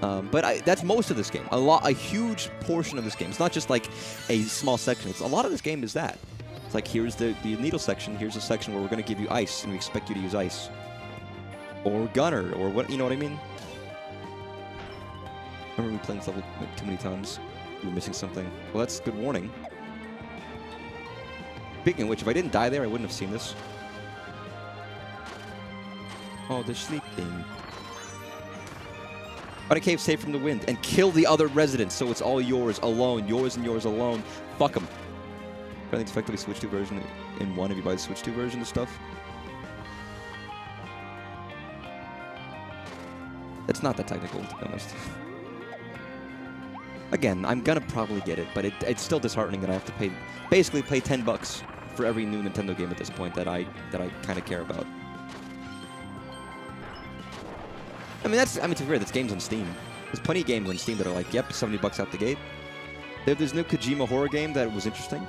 But that's most of this game. A huge portion of this game. It's not just like a small section. It's a lot of this game is that. It's like here's the needle section. Here's a section where we're going to give you ice, and we expect you to use ice, or gunner, or what. You know what I mean? Remember we played this level too many times. We were missing something. Well, that's good warning. Speaking of which, if I didn't die there, I wouldn't have seen this. Oh, they're sleeping. Find a cave safe from the wind and kill the other residents so it's all yours alone. Yours and yours alone. Fuck them. I think it's effectively Switch 2 version in one if you buy the Switch 2 version of stuff. It's not that technical, to be honest. Again, I'm gonna probably get it, but it's still disheartening that I have to basically pay $10 for every new Nintendo game at this point that I kind of care about. I mean, to be fair, that's games on Steam. There's plenty of games on Steam that are like, yep, $70 out the gate. There's no Kojima horror game that was interesting.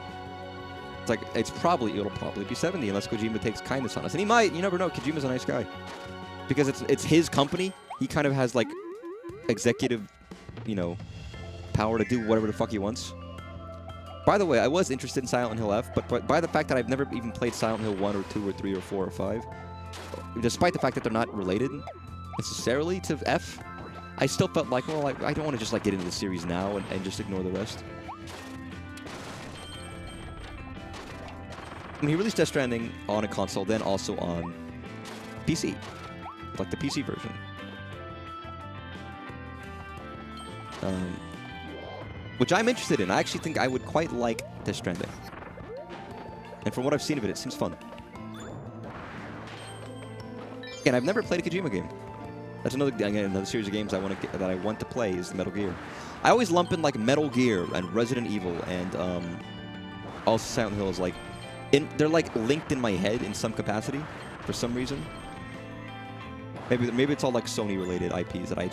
It's like, it'll probably be 70 unless Kojima takes kindness on us. And he might, you never know, Kojima's a nice guy. Because it's his company, he kind of has like executive, you know, power to do whatever the fuck he wants. By the way, I was interested in Silent Hill F, but by the fact that I've never even played Silent Hill 1 or 2 or 3 or 4 or 5, despite the fact that they're not related necessarily to F, I still felt like, well, I don't want to just like get into the series now and just ignore the rest. I mean, he released Death Stranding on a console, then also on PC, like the PC version. Which I'm interested in. I actually think I would quite like Death Stranding. And from what I've seen of it, it seems fun. Again, I've never played a Kojima game. That's another series of games that I want to play is Metal Gear. I always lump in like Metal Gear and Resident Evil and also Silent Hill is like they're like linked in my head in some capacity for some reason. Maybe it's all like Sony related IPs that I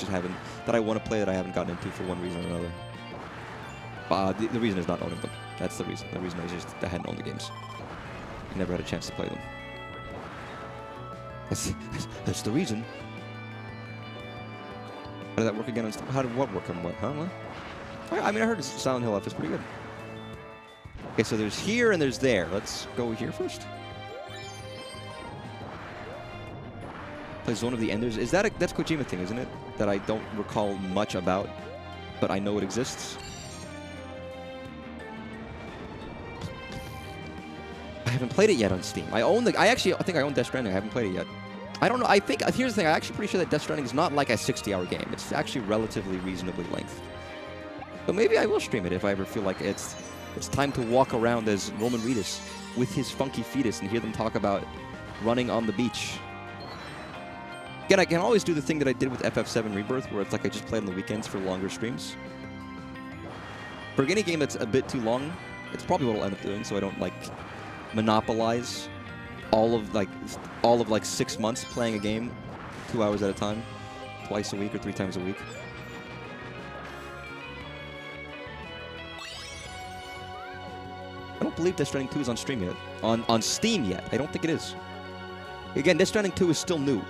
want to play that I haven't gotten into for one reason or another. The reason is not owning them. That's the reason. The reason is just I hadn't owned the games. I never had a chance to play them. That's the reason. How did that work again? How did what work on what? Huh? What? I mean, I heard Silent Hill F is pretty good. Okay, so there's here and there's there. Let's go here first. Play Zone of the Enders. That's Kojima thing, isn't it? That I don't recall much about, but I know it exists. I haven't played it yet on Steam. I think I own Death Stranding. I haven't played it yet. I don't know. Here's the thing. I'm actually pretty sure that Death Stranding is not like a 60-hour game. It's actually relatively reasonably length. So maybe I will stream it if I ever feel like it's time to walk around as Roman Reedus with his funky fetus and hear them talk about running on the beach. Again, I can always do the thing that I did with FF7 Rebirth, where it's like I just play on the weekends for longer streams. For any game that's a bit too long, it's probably what I'll end up doing, so I don't like monopolize all of 6 months playing a game 2 hours at a time, twice a week or 3 times a week. I don't believe Death Stranding 2 is on stream yet. On Steam yet. I don't think it is. Again, Death Stranding 2 is still new.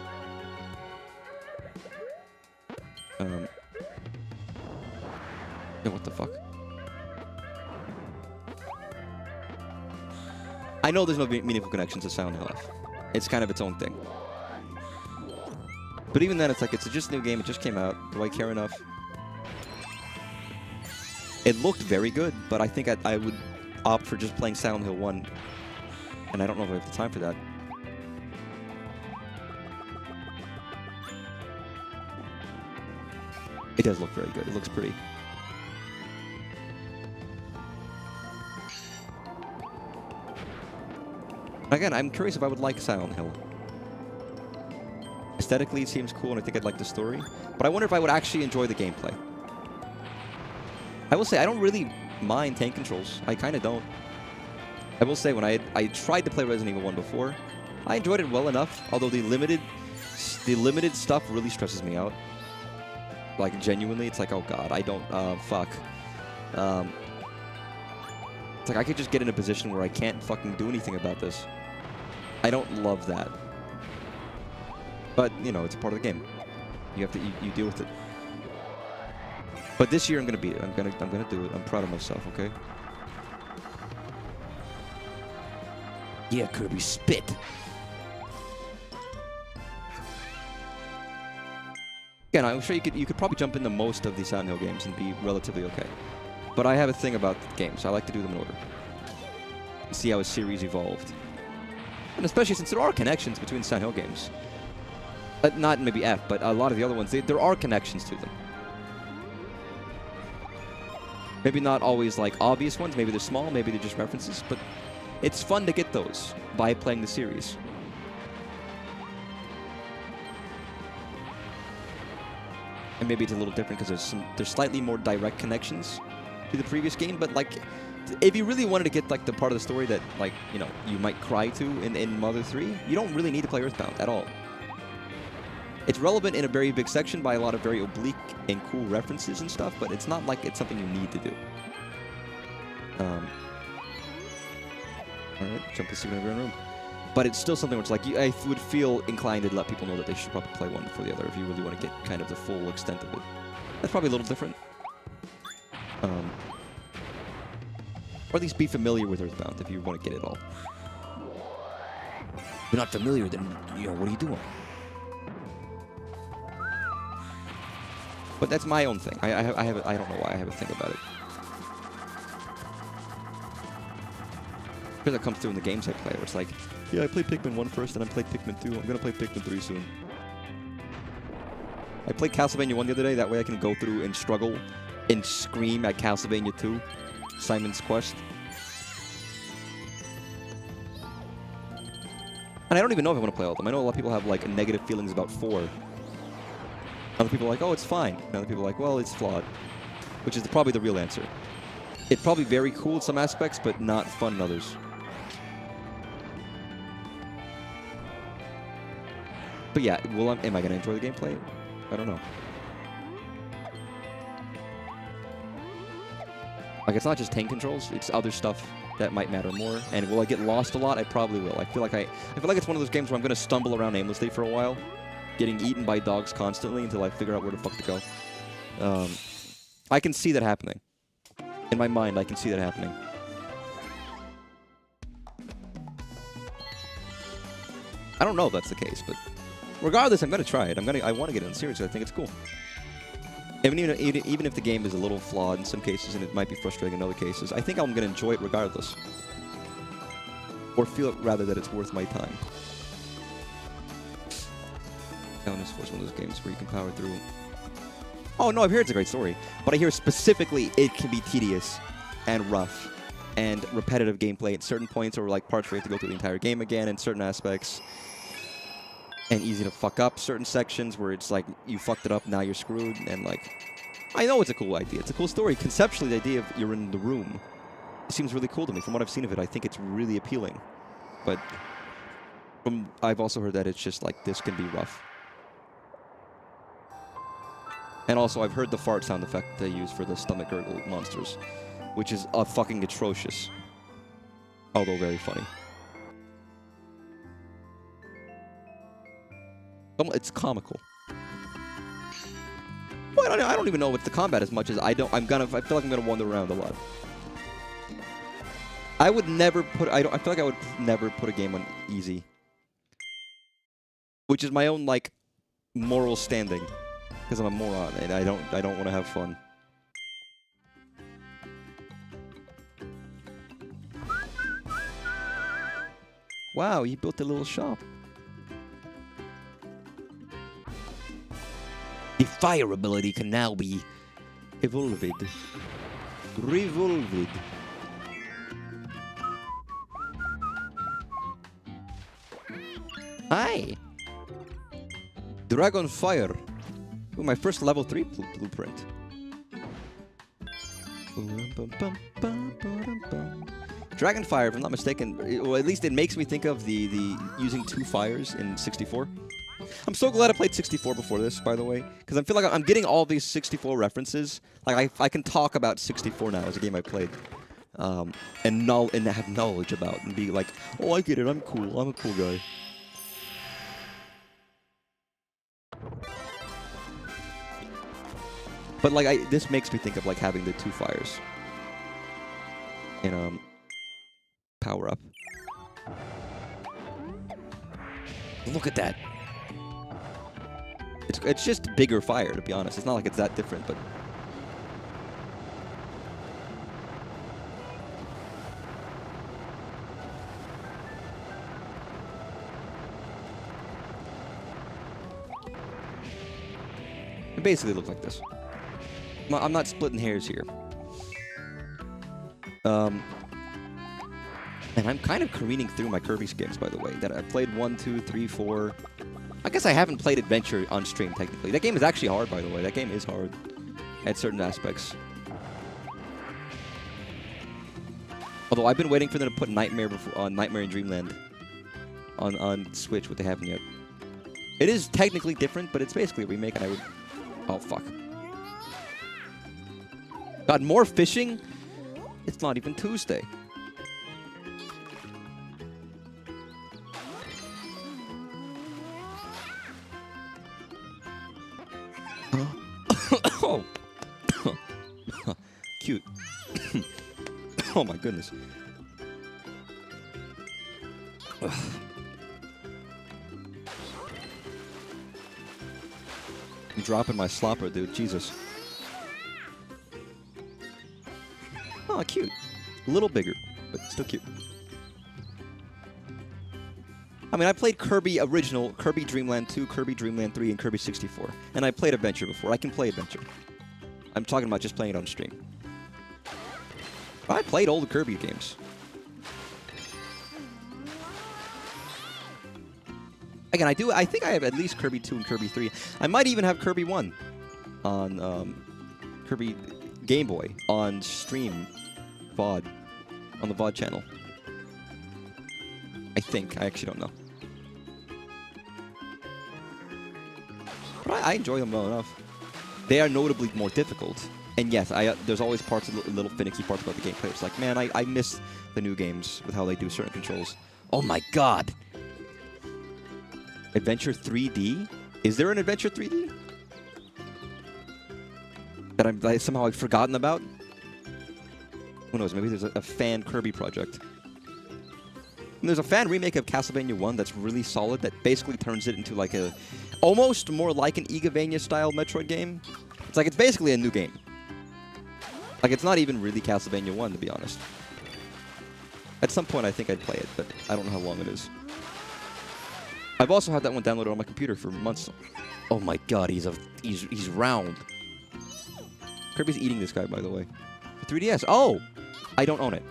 What the fuck? I know there's no meaningful connections to Silent Hill F. It's kind of its own thing. But even then, it's like, it's just a new game. It just came out. Do I care enough? It looked very good, but I think I would opt for just playing Silent Hill 1. And I don't know if I have the time for that. It does look very good. It looks pretty. Again, I'm curious if I would like Silent Hill. Aesthetically, it seems cool, and I think I'd like the story. But I wonder if I would actually enjoy the gameplay. I will say, I don't really mind tank controls. I kind of don't. I will say, when I tried to play Resident Evil 1 before, I enjoyed it well enough, although the limited stuff really stresses me out. Like, genuinely, it's like, oh god, I don't, fuck. It's like, I could just get in a position where I can't fucking do anything about this. I don't love that. But, you know, it's part of the game. You have to, you deal with it. But this year I'm gonna beat it. I'm gonna do it. I'm proud of myself. Okay. Yeah, Kirby, spit. Again, I'm sure you could probably jump into most of these Silent Hill games and be relatively okay. But I have a thing about games. I like to do them in order. See how a series evolved. And especially since there are connections between Silent Hill games. Not maybe F, but a lot of the other ones, there are connections to them. Maybe not always like obvious ones. Maybe they're small. Maybe they're just references. But it's fun to get those by playing the series. And maybe it's a little different because there's slightly more direct connections to the previous game. But like, if you really wanted to get like the part of the story that like you might cry to in Mother 3, you don't really need to play Earthbound at all. It's relevant in a very big section by a lot of very oblique and cool references and stuff, but it's not like it's something you need to do. Alright, jump to secret room. But it's still something where it's like, I would feel inclined to let people know that they should probably play one before the other if you really want to get kind of the full extent of it. That's probably a little different. Or at least be familiar with Earthbound if you want to get it all. If you're not familiar, then, what are you doing? But that's my own thing. I don't know why I have a thing about it. Because it comes through in the games I play, where it's like, yeah, I played Pikmin 1 first, and I played Pikmin 2. I'm gonna play Pikmin 3 soon. I played Castlevania 1 the other day, that way I can go through and struggle and scream at Castlevania 2, Simon's Quest. And I don't even know if I want to play all of them. I know a lot of people have like negative feelings about 4. Other people are like, oh, it's fine. And other people are like, well, it's flawed. Which is probably the real answer. It's probably very cool in some aspects, but not fun in others. But yeah, am I going to enjoy the gameplay? I don't know. Like, it's not just tank controls, it's other stuff that might matter more. And will I get lost a lot? I probably will. I feel like it's one of those games where I'm going to stumble around aimlessly for a while, getting eaten by dogs constantly until I figure out where the fuck to go. I can see that happening. In my mind, I can see that happening. I don't know if that's the case, but regardless, I'm going to try it. I want to get it in series. I think it's cool. Even if the game is a little flawed in some cases, and it might be frustrating in other cases, I think I'm going to enjoy it regardless. Or feel it, rather, that it's worth my time. Countless Force, one of those games where you can power through. Oh, no, I've heard it's a great story. But I hear specifically it can be tedious and rough and repetitive gameplay at certain points, or like parts where you have to go through the entire game again in certain aspects. And easy to fuck up certain sections where it's like, you fucked it up, now you're screwed. And like, I know it's a cool idea. It's a cool story. Conceptually, the idea of you're in the room, it seems really cool to me. From what I've seen of it, I think it's really appealing. But I've also heard that it's just like, this can be rough. And also, I've heard the fart sound effect they use for the stomach gurgle monsters, which is fucking atrocious. Although very funny. It's comical. Well, I don't even know with the combat as much as I feel like I'm gonna wander around a lot. I feel like I would never put a game on easy, which is my own like moral standing, because I'm a moron and I don't want to have fun. Wow, you built a little shop. The fire ability can now be evolved. Revolved. Hi! Dragon Fire. Ooh, my first level 3 blueprint. Dragon Fire, if I'm not mistaken, or at least it makes me think of the using 2 fires in 64. I'm so glad I played 64 before this, by the way, because I feel like I'm getting all these 64 references. Like I can talk about 64 now as a game I played, and have knowledge about, and be like, oh, I get it. I'm cool. I'm a cool guy. But like, this makes me think of like having the 2 fires in power up. Look at that. It's just bigger fire, to be honest. It's not like it's that different, but. It basically looks like this. I'm not splitting hairs here. And I'm kind of careening through my Kirby games, by the way. That I played 1, 2, 3, 4. I guess I haven't played Adventure on stream, technically. That game is actually hard, by the way. That game is hard at certain aspects. Although I've been waiting for them to put Nightmare in Dreamland on Switch, what they haven't yet. It is technically different, but it's basically a remake, and I would... Oh, fuck. God, more fishing? It's not even Tuesday. Oh. Cute. Oh my goodness. I'm dropping my slopper, dude. Jesus. Oh, cute. A little bigger, but still cute. I mean, I played Kirby original, Kirby Dreamland 2, Kirby Dreamland 3, and Kirby 64. And I played Adventure before. I can play Adventure. I'm talking about just playing it on stream. I played all the Kirby games. Again, I think I have at least Kirby 2 and Kirby 3. I might even have Kirby 1 on Kirby Game Boy on stream VOD, on the VOD channel. I think. I actually don't know. But I enjoy them well enough. They are notably more difficult. And yes, there's always little finicky parts about the gameplay. It's like, man, I miss the new games with how they do certain controls. Oh my god! Adventure 3D? Is there an Adventure 3D? That somehow I've forgotten about? Who knows, maybe there's a fan Kirby project. And there's a fan remake of Castlevania 1 that's really solid, that basically turns it into like a... almost more like an Igavania-style Metroid game. It's like, it's basically a new game. Like, it's not even really Castlevania 1, to be honest. At some point, I think I'd play it, but I don't know how long it is. I've also had that one downloaded on my computer for months. Oh my god, he's round. Kirby's eating this guy, by the way. For 3DS. Oh! I don't own it.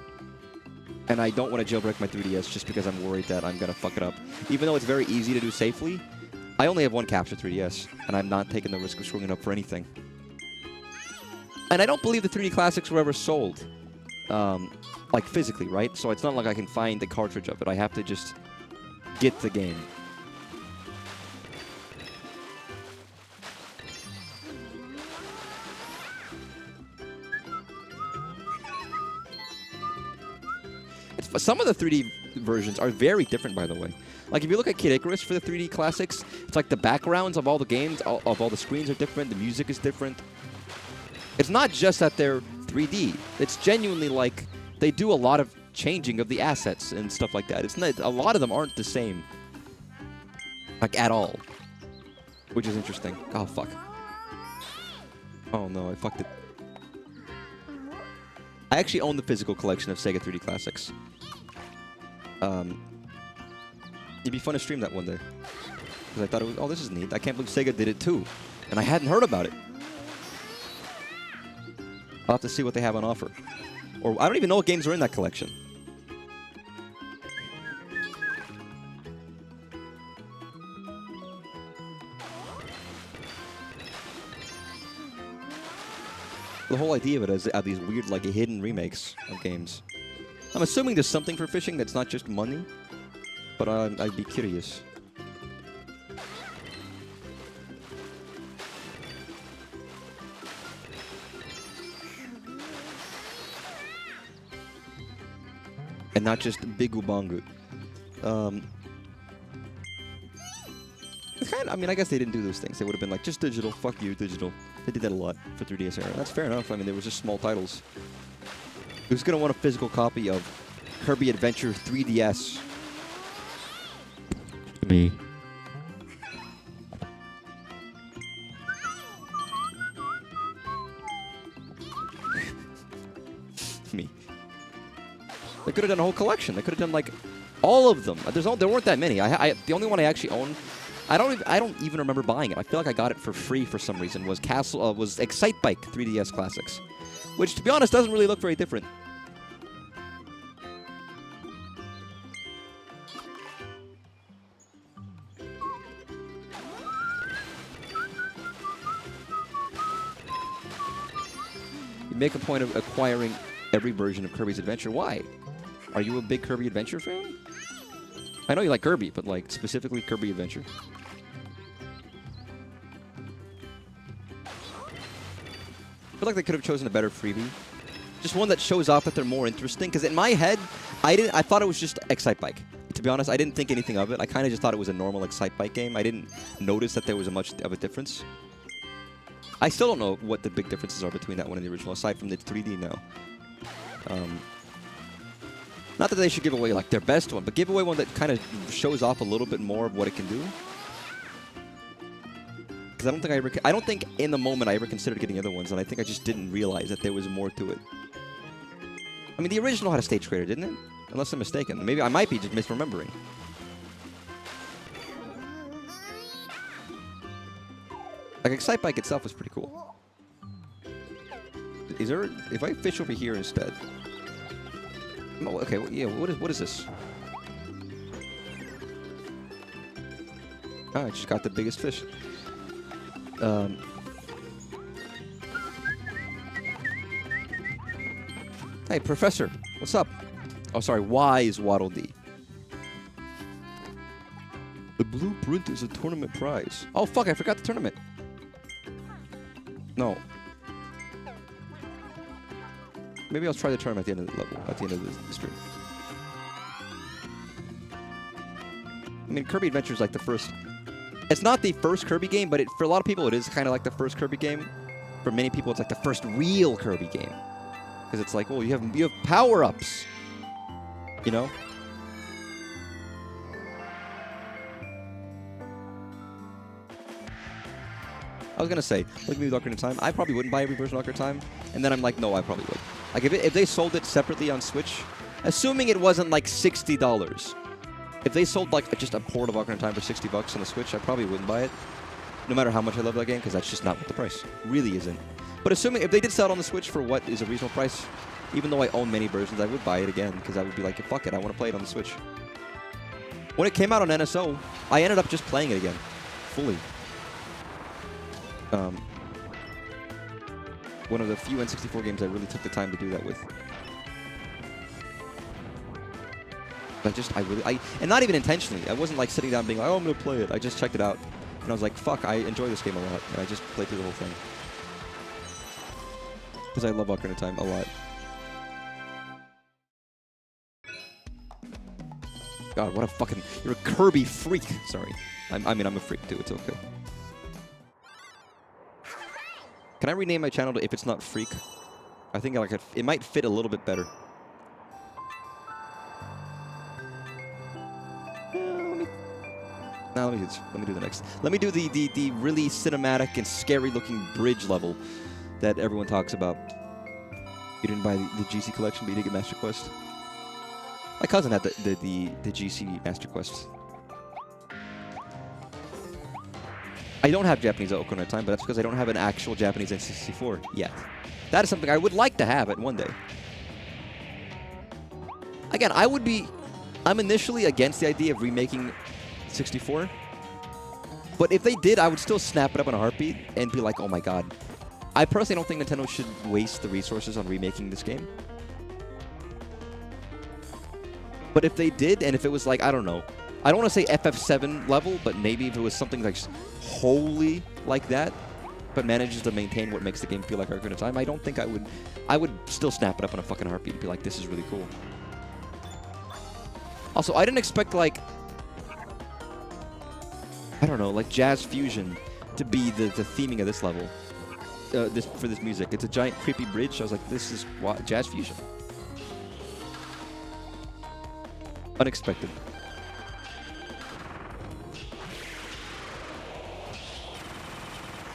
And I don't want to jailbreak my 3DS just because I'm worried that I'm going to fuck it up. Even though it's very easy to do safely, I only have one capture 3DS, and I'm not taking the risk of screwing it up for anything. And I don't believe the 3D Classics were ever sold, like physically, right? So it's not like I can find the cartridge of it. I have to just get the game. Some of the 3D versions are very different, by the way. Like, if you look at Kid Icarus for the 3D Classics, it's like the backgrounds of all the games, of all the screens are different, the music is different. It's not just that they're 3D. It's genuinely like they do a lot of changing of the assets and stuff like that. It's not, a lot of them aren't the same, like, at all, which is interesting. Oh, fuck. Oh, no, I fucked it. I actually own the physical collection of Sega 3D Classics. It'd be fun to stream that one day. Because I thought it was, oh, this is neat. I can't believe Sega did it too. And I hadn't heard about it. I'll have to see what they have on offer. Or I don't even know what games are in that collection. The whole idea of it is these weird, like, hidden remakes of games. I'm assuming there's something for fishing that's not just money, but I'd be curious. And not just Big Ubangu. It's kind I mean, I guess they didn't do those things. They would have been like, just digital. Fuck you, digital. They did that a lot for 3DS era. That's fair enough. I mean, there was just small titles. Who's going to want a physical copy of Kirby Adventure 3DS? Me. Me. They could have done a whole collection. They could have done like all of them. There weren't that many. The only one I actually own, I don't even remember buying it. I feel like I got it for free for some reason. Was Excite Bike 3DS Classics, which to be honest doesn't really look very different. You make a point of acquiring every version of Kirby's Adventure. Why? Are you a big Kirby Adventure fan? I know you like Kirby, but like specifically Kirby Adventure. I feel like they could have chosen a better freebie. Just one that shows off that they're more interesting. Because in my head, I thought it was just Excite Bike. To be honest, I didn't think anything of it. I kind of just thought it was a normal Excite Bike game. I didn't notice that there was much of a difference. I still don't know what the big differences are between that one and the original, aside from the 3D now. Not that they should give away like their best one, but give away one that kind of shows off a little bit more of what it can do. Because I don't think in the moment I ever considered getting other ones, and I think I just didn't realize that there was more to it. I mean, the original had a stage creator, didn't it? Unless I'm mistaken. Maybe I might be just misremembering. Like, Excite Bike itself was pretty cool. Is there... If I fish over here instead... Oh, okay, well, yeah, what is this? Oh, I just got the biggest fish. Hey, Professor, what's up? Oh, sorry, Wise Waddle Dee. The blueprint is a tournament prize. Oh, fuck, I forgot the tournament. No. Maybe I'll try the tournament at the end of the level, at the end of the stream. I mean, Kirby Adventure is like the first... It's not the first Kirby game, but for a lot of people, it is kind of like the first Kirby game. For many people, it's like the first real Kirby game. Because it's like, oh, you have power-ups. You know? I was going to say, look at me with Ocarina of Time. I probably wouldn't buy every version of Ocarina of Time. And then I'm like, no, I probably would. Like, if they sold it separately on Switch, assuming it wasn't like $60, if they sold like just a port of Ocarina of Time for $60 on the Switch, I probably wouldn't buy it. No matter how much I love that game, because that's just not what the price really isn't. But assuming if they did sell it on the Switch for what is a reasonable price, even though I own many versions, I would buy it again, because I would be like, fuck it, I want to play it on the Switch. When it came out on NSO, I ended up just playing it again, fully. One of the few N64 games I really took the time to do that with. And not even intentionally. I wasn't like sitting down being like, oh, I'm going to play it. I just checked it out. And I was like, fuck, I enjoy this game a lot. And I just played through the whole thing. Because I love Ocarina of Time a lot. God, what a fucking... You're a Kirby freak. Sorry. I mean, I'm a freak too. It's okay. Can I rename my channel to If It's Not Freak? I think it might fit a little bit better. Let me do the next. Let me do the really cinematic and scary looking bridge level that everyone talks about. You didn't buy the GC collection, but you did get Master Quest. My cousin had the GC Master Quest. I don't have Japanese Ocarina of Time, but that's because I don't have an actual Japanese N64 yet. That is something I would like to have at one day. Again, I'm initially against the idea of remaking 64. But if they did, I would still snap it up in a heartbeat and be like, oh my god. I personally don't think Nintendo should waste the resources on remaking this game. But if they did, and if it was like, I don't know, I don't want to say FF7 level, but maybe if it was something like wholly like that, but manages to maintain what makes the game feel like Ocarina of Time, I don't think I would still snap it up in a fucking heartbeat and be like, this is really cool. Also, I didn't expect, like... I don't know, like jazz fusion to be the theming of this level. For this music. It's a giant creepy bridge. I was like, this is jazz fusion. Unexpected.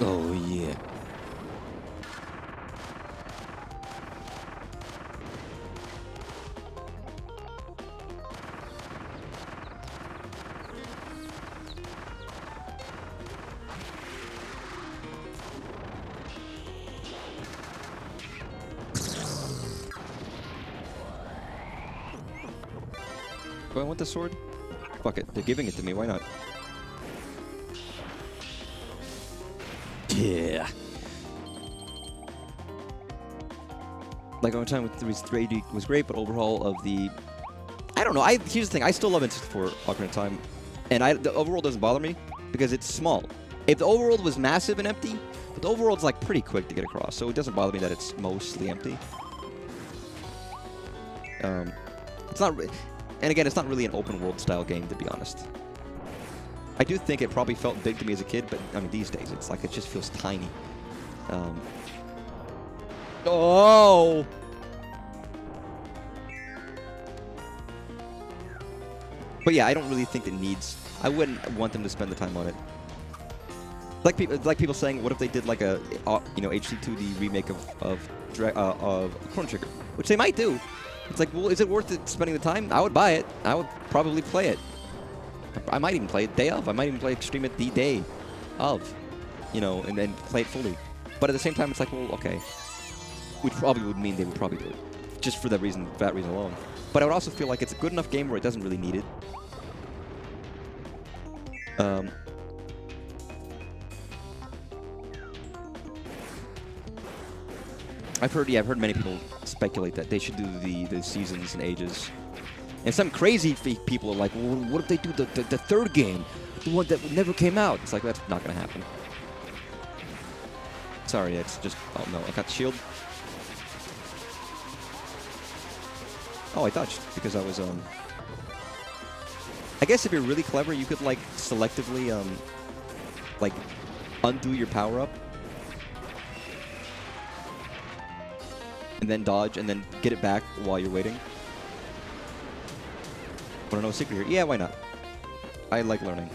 Oh, yeah. Do I want the sword? Fuck it. They're giving it to me. Why not? Yeah. Like, on time with 3D was great, but overhaul of the... I don't know. Here's the thing. I still love N64 Ocarina of Time. And the overworld doesn't bother me because it's small. If the overworld was massive and empty, but the overworld's like pretty quick to get across, so it doesn't bother me that it's mostly empty. It's not... And again, it's not really an open world style game, to be honest. I do think it probably felt big to me as a kid, but I mean, these days, it's like it just feels tiny. Oh! But yeah, I don't really think it needs... I wouldn't want them to spend the time on it. Like people saying, what if they did like a HD 2D remake of Chrono Trigger, which they might do. It's like, well, is it worth it spending the time? I would buy it. I would probably play it. I might even play it day of. I might even play Extreme it the day of, and then play it fully. But at the same time, it's like, well, okay, which probably would mean they would probably do it, just for that reason alone. But I would also feel like it's a good enough game where it doesn't really need it. I've heard many people speculate that they should do the seasons and ages. And some crazy people are like, well, what if they do the third game? The one that never came out? It's like, that's not going to happen. Sorry, it's just... Oh, no, I got the shield. Oh, I dodged because I was... I guess if you're really clever, you could, like, selectively, like, undo your power-up. And then dodge, and then get it back while you're waiting. Want to know a secret here? Yeah, why not? I like learning.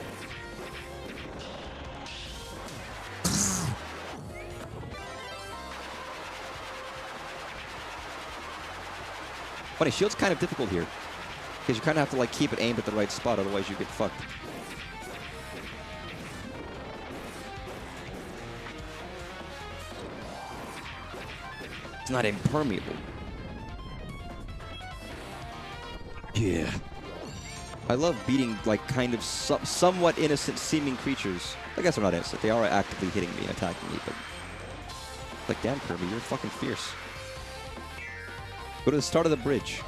Funny, shield's kind of difficult here. Because you kind of have to like keep it aimed at the right spot, otherwise you get fucked. It's not impermeable. Yeah. I love beating, like, kind of somewhat innocent seeming creatures. I guess they're not innocent. They are actively hitting me and attacking me, but... Like, damn, Kirby, you're fucking fierce. Go to the start of the bridge.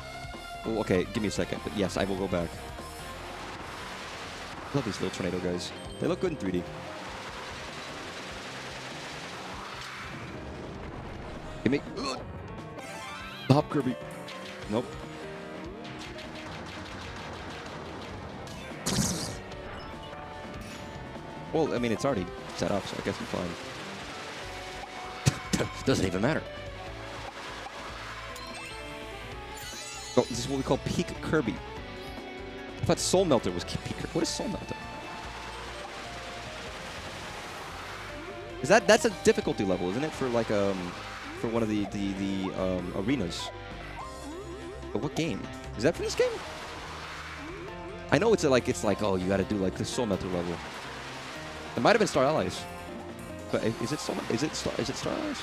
Well, okay, give me a second, but yes, I will go back. I love these little tornado guys. They look good in 3D. Give me... Hop, Kirby. Nope. Well, I mean, it's already set up, so I guess I'm fine. Doesn't even matter. Oh, this is what we call Peak Kirby. I thought Soul Melter was Peak Kirby. What is Soul Melter? Is that's a difficulty level, isn't it? For like for one of the arenas. But what game? Is that for this game? I know it's like oh, you got to do like the Soul Melter level. It might have been Star Allies, but is it Star Allies?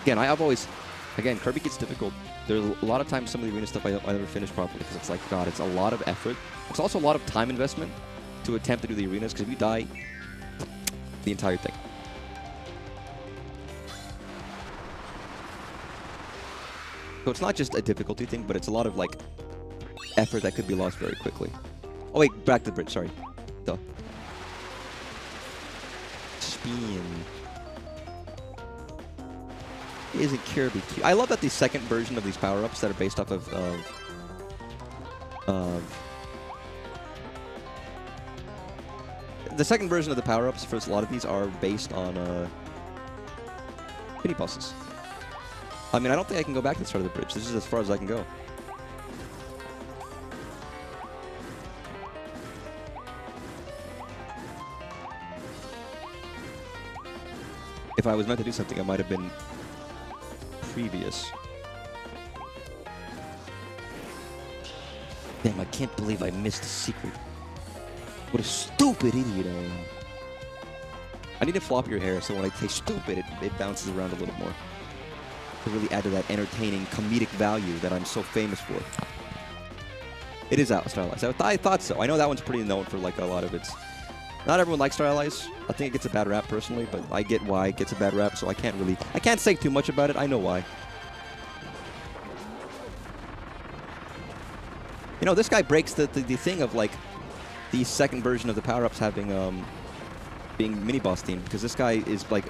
Again, I've always, Kirby gets difficult. There's a lot of times some of the arena stuff I never finish properly because it's like, God, it's a lot of effort. It's also a lot of time investment to attempt to do the arenas, because if you die, the entire thing. So it's not just a difficulty thing, but it's a lot of like effort that could be lost very quickly. Oh wait, back to the bridge, sorry. Duh. Spin. Isn't Kirby cute? I love that the second version of these power-ups that are based off of the second version of the power-ups for a lot of these are based on mini bosses. I mean, I don't think I can go back to the start of the bridge. This is as far as I can go. If I was meant to do something, I might have been previous. Damn, I can't believe I missed the secret. What a stupid idiot I am. I need to flop your hair so when I say stupid, it bounces around a little more. To really add to that entertaining comedic value that I'm so famous for. It is out stylized. I thought so. I know that one's pretty known for like a lot of its... Not everyone likes stylized. I think it gets a bad rap personally, but I get why it gets a bad rap, so I can't say too much about it. I know why. You know, this guy breaks the thing of, like, the second version of the power-ups having, being mini-boss themed, because this guy is, like,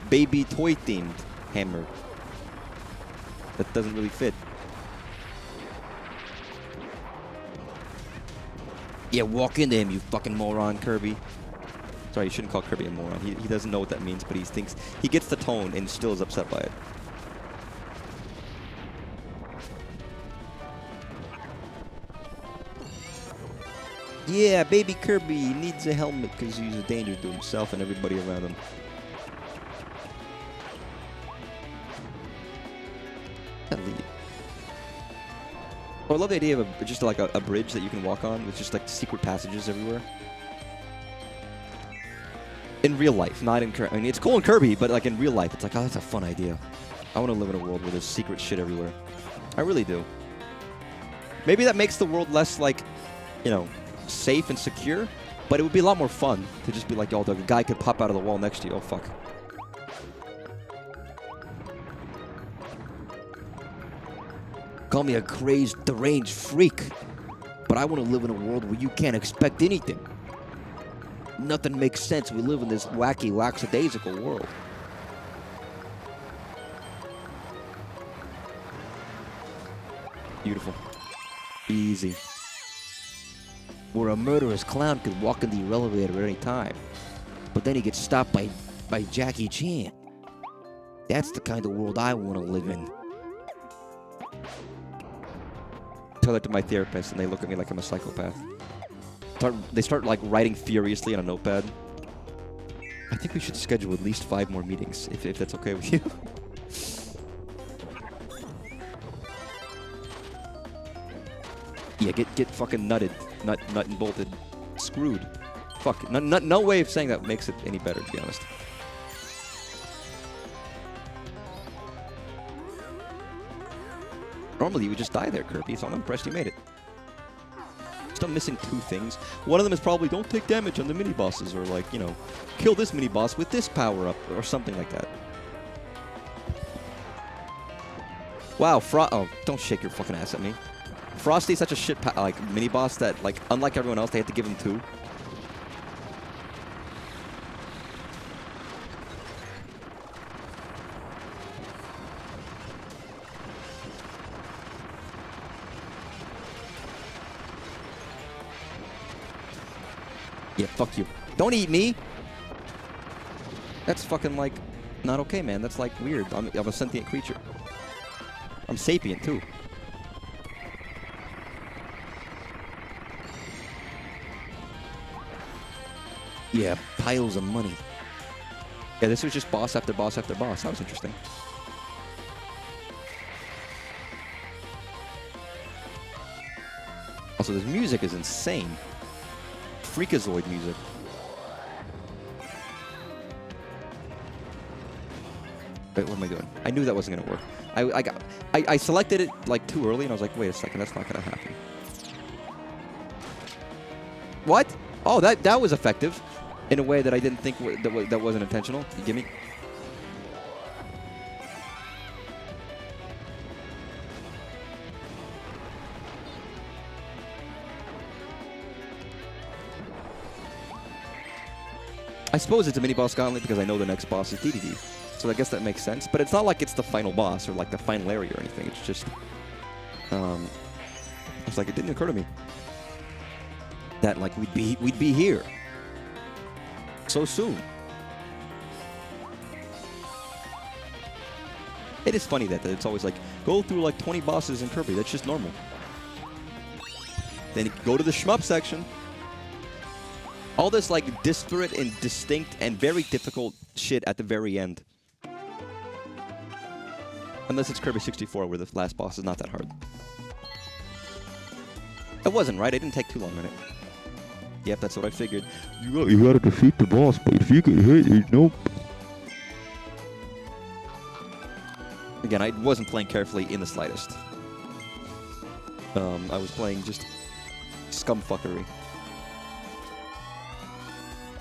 baby toy-themed hammer. That doesn't really fit. Yeah, walk into him, you fucking moron, Kirby. Sorry, you shouldn't call Kirby a moron. He doesn't know what that means, but he thinks... He gets the tone and still is upset by it. Yeah, baby Kirby needs a helmet because he's a danger to himself and everybody around him. That lead. Oh, I love the idea of just like a bridge that you can walk on with just like secret passages everywhere. In real life, not in Kirby. I mean, it's cool in Kirby, but like in real life, it's like, oh, that's a fun idea. I want to live in a world where there's secret shit everywhere. I really do. Maybe that makes the world less like, you know, safe and secure, but it would be a lot more fun to just be like, oh, the guy could pop out of the wall next to you. Oh, fuck. Call me a crazed, deranged freak, but I want to live in a world where you can't expect anything. Nothing makes sense. We live in this wacky, lackadaisical world. Beautiful. Easy. Where a murderous clown could walk in the elevator at any time, but then he gets stopped by Jackie Chan. That's the kind of world I want to live in. Tell that to my therapist, and they look at me like I'm a psychopath. They start like writing furiously on a notepad. I think we should schedule at least 5 more meetings, if that's okay with you. Yeah, get fucking nutted. Nut and bolted. Screwed. Fuck. No way of saying that makes it any better, to be honest. Normally you would just die there, Kirby, so I'm impressed you made it. Still missing 2 things. One of them is probably don't take damage on the mini-bosses, or like, you know, kill this mini-boss with this power-up, or something like that. Wow, oh, don't shake your fucking ass at me. Frosty's such a shit like mini-boss that, like, unlike everyone else, they had to give him 2. Yeah, fuck you. Don't eat me! That's fucking, like, not okay, man. That's, like, weird. I'm a sentient creature. I'm sapient, too. Yeah, piles of money. Yeah, this was just boss after boss after boss. That was interesting. Also, this music is insane. Freakazoid music. Wait, what am I doing? I knew that wasn't gonna work. I selected it like too early, and I was like, wait a second, that's not gonna happen. What? Oh, that was effective, in a way that I didn't think that wasn't intentional. You give me? I suppose it's a mini-boss gauntlet because I know the next boss is DDD. So I guess that makes sense. But it's not like it's the final boss or like the final area or anything. It's just... it's like it didn't occur to me that like we'd be here. So soon. It is funny that it's always like, go through like 20 bosses in Kirby. That's just normal. Then go to the shmup section. All this like disparate and distinct and very difficult shit at the very end. Unless it's Kirby 64 where the last boss is not that hard. It wasn't, right? I didn't take too long on it. Yep, that's what I figured. You gotta defeat the boss, but if you get hit, nope. Again, I wasn't playing carefully in the slightest. I was playing just scumfuckery.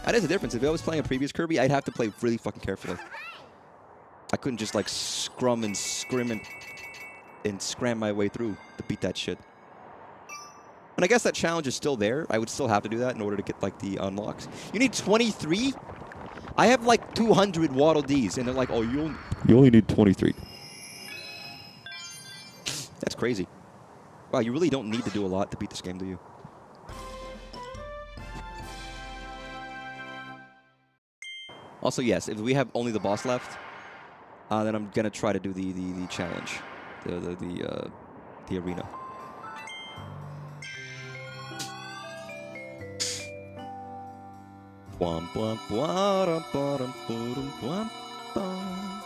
That is a difference. If I was playing a previous Kirby, I'd have to play really fucking carefully. I couldn't just like scrum and scrim and scram my way through to beat that shit. And I guess that challenge is still there. I would still have to do that in order to get like the unlocks. You need 23? I have like 200 Waddle Dees, and they're like, oh, you only need 23. That's crazy. Wow, you really don't need to do a lot to beat this game, do you? Also, yes, if we have only the boss left, then I'm gonna try to do the challenge, the arena. Bwam, bwam, bwam, bwam, bwam, bwam, bwam.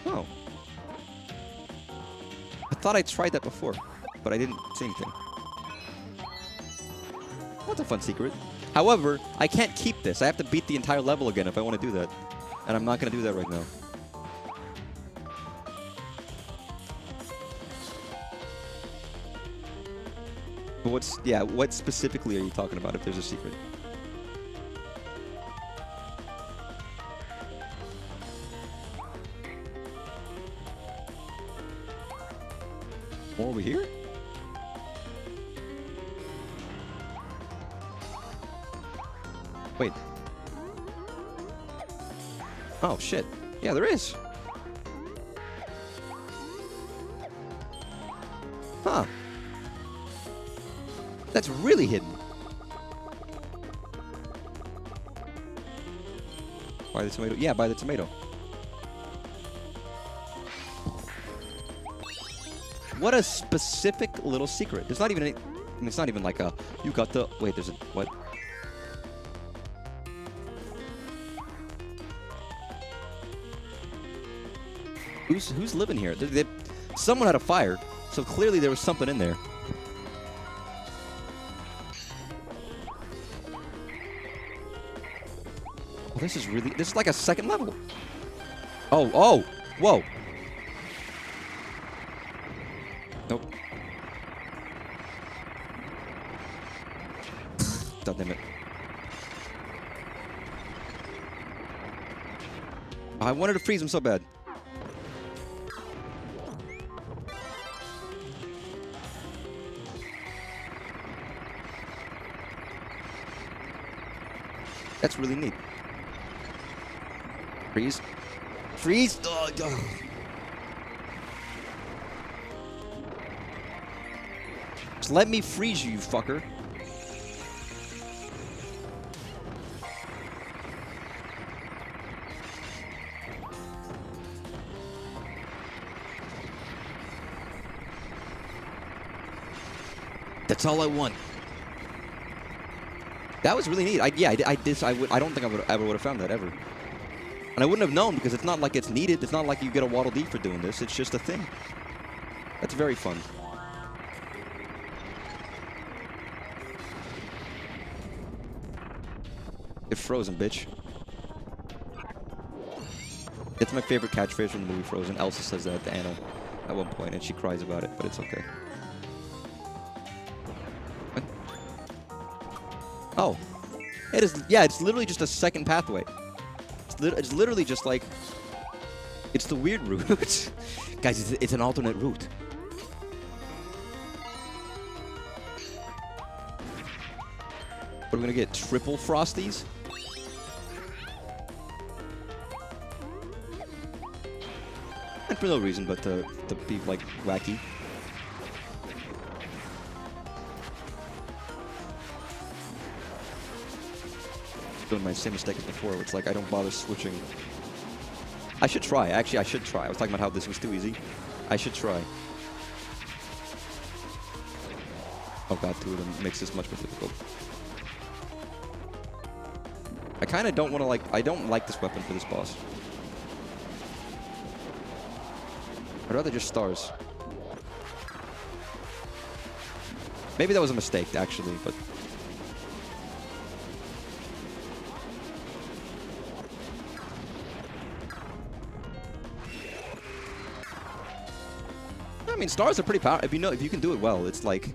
Oh. I thought I tried that before, but I didn't see anything. That's a fun secret. However, I can't keep this. I have to beat the entire level again if I want to do that. And I'm not going to do that right now. But what specifically are you talking about if there's a secret? More over here? Wait. Oh, shit. Yeah, there is. Huh. That's really hidden. Buy the tomato. Yeah, buy the tomato. What a specific little secret. There's not even any... I mean, it's not even like a... You got the... Wait, there's a... What? Who's living here? Someone had a fire, so clearly there was something in there. Oh, this is like a second level. Oh, whoa. Nope. Damn it. I wanted to freeze him so bad. That's really neat. Freeze. Freeze! Oh, oh. Just let me freeze you, you fucker. That's all I want. That was really neat. I don't think I would ever have found that ever. And I wouldn't have known because it's not like it's needed. It's not like you get a Waddle Dee for doing this. It's just a thing. That's very fun. Get frozen, bitch. It's my favorite catchphrase from the movie Frozen. Elsa says that to Anna at one point, and she cries about it, but it's okay. What? Oh. It is, yeah, it's literally just a second pathway. It's literally just like... It's the weird route. Guys, it's an alternate route. What are we gonna get? Triple Frosties? And for no reason but to be like wacky. doing my same mistake as before. It's like I don't bother switching. I should try. Actually, I should try. I was talking about how this was too easy. I should try. Oh god, 2 of them makes this much more difficult. I kind of don't want to like... I don't like this weapon for this boss. I'd rather just stars. Maybe that was a mistake, actually, but... I mean, stars are pretty powerful. If you can do it well, it's like...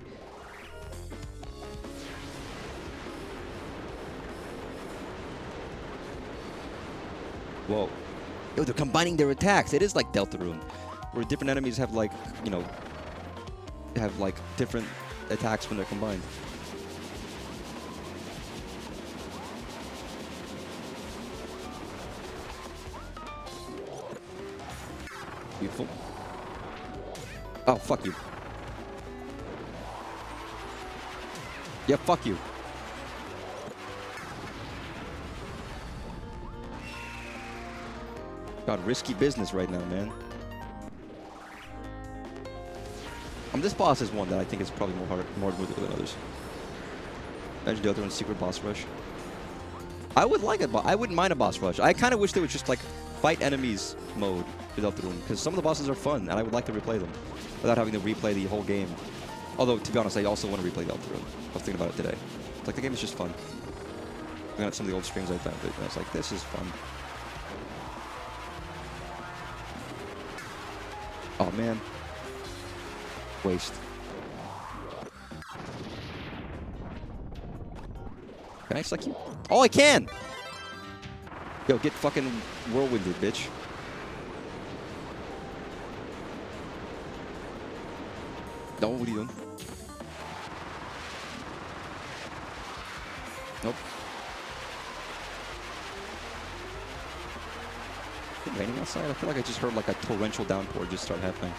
Whoa. Yo, they're combining their attacks. It is like Deltarune, where different enemies have like, you know, have like different attacks when they're combined. Beautiful. Oh, fuck you. Yeah, fuck you. God, risky business right now, man. This boss is one that I think is probably more difficult than others. Imagine the other one's secret boss rush. I would like it, but I wouldn't mind a boss rush. I kind of wish they would just like fight enemies mode without the room, because some of the bosses are fun, and I would like to replay them without having to replay the whole game. Although, to be honest, I also want to replay Deltarune. I was thinking about it today. It's like the game is just fun. Looking at some of the old streams I found, and I was like, this is fun. Oh man. Waste. Can I suck you? Oh, I can! Yo, get fucking whirlwinded, bitch. No, what are you doing? Nope. Is it raining outside? I feel like I just heard like a torrential downpour just start happening.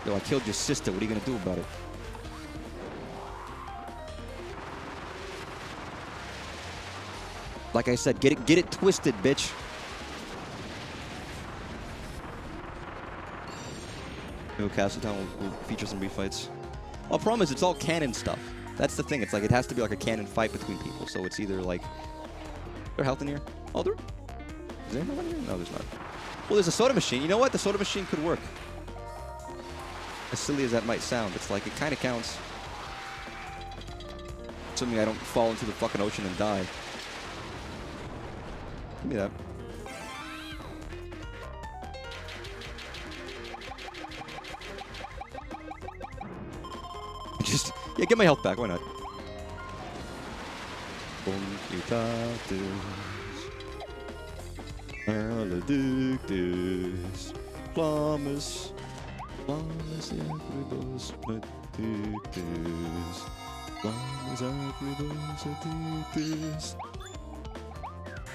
Yo, I killed your sister. What are you gonna do about it? Like I said, get it twisted, bitch. New Castle Town will feature some refights. Well, problem is it's all canon stuff. That's the thing. It's like it has to be like a canon fight between people. So it's either like... Is there health in here? Oh, there? Is there health in here? No, there's not. Well, there's a soda machine. You know what? The soda machine could work. As silly as that might sound, it's like it kind of counts. Assuming I don't fall into the fucking ocean and die. Give me that. Just, yeah, get my health back, why not? Promise.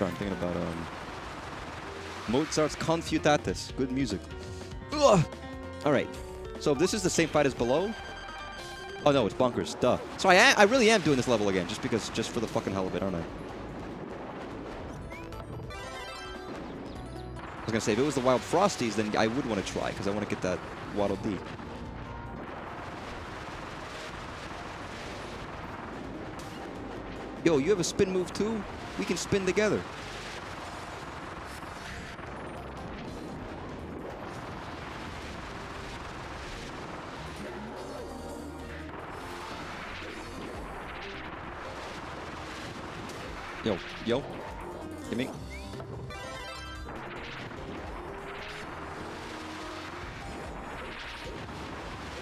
I'm thinking about Mozart's Confutatis. Good music. Ugh. All right. So this is the same fight as below. Oh no, it's Bonkers. Duh. So I really am doing this level again, just for the fucking hell of it, aren't I? I was gonna say if it was the Wild Frosties, then I would want to try because I want to get that Waddle Dee. Yo, you have a spin move too? We can spin together. Yo. Give me.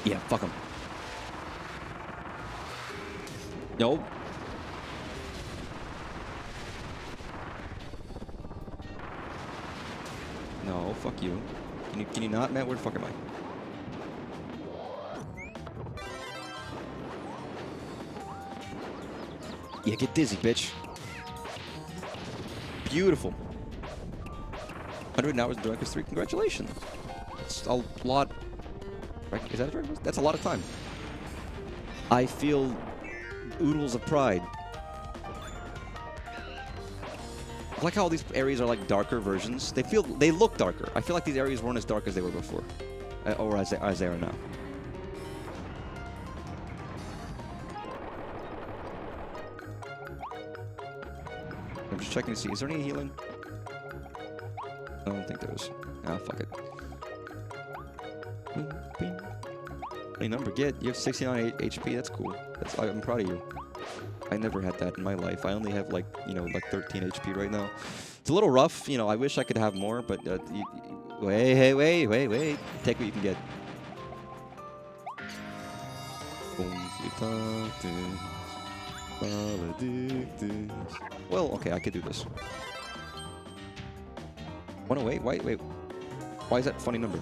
Yeah, fuck him. No. No, fuck you. Can you not, man? Where the fuck am I? Yeah, get dizzy, bitch. Beautiful. 100 hours in Dragon Quest 3. Congratulations. That's a lot. Is that a Dragon Quest? That's a lot of time. I feel oodles of pride. I like how all these areas are like darker versions. They look darker. I feel like these areas weren't as dark as they were before, or as they are now. I'm just checking to see. Is there any healing? I don't think there is. Ah, fuck it. Any number get? You have 69 HP. That's cool. I'm proud of you. I never had that in my life. I only have like, you know, like 13 HP right now. It's a little rough. You know, I wish I could have more, but wait. Take what you can get. Well, okay, I could do this. 108? Wait. Why is that a funny number?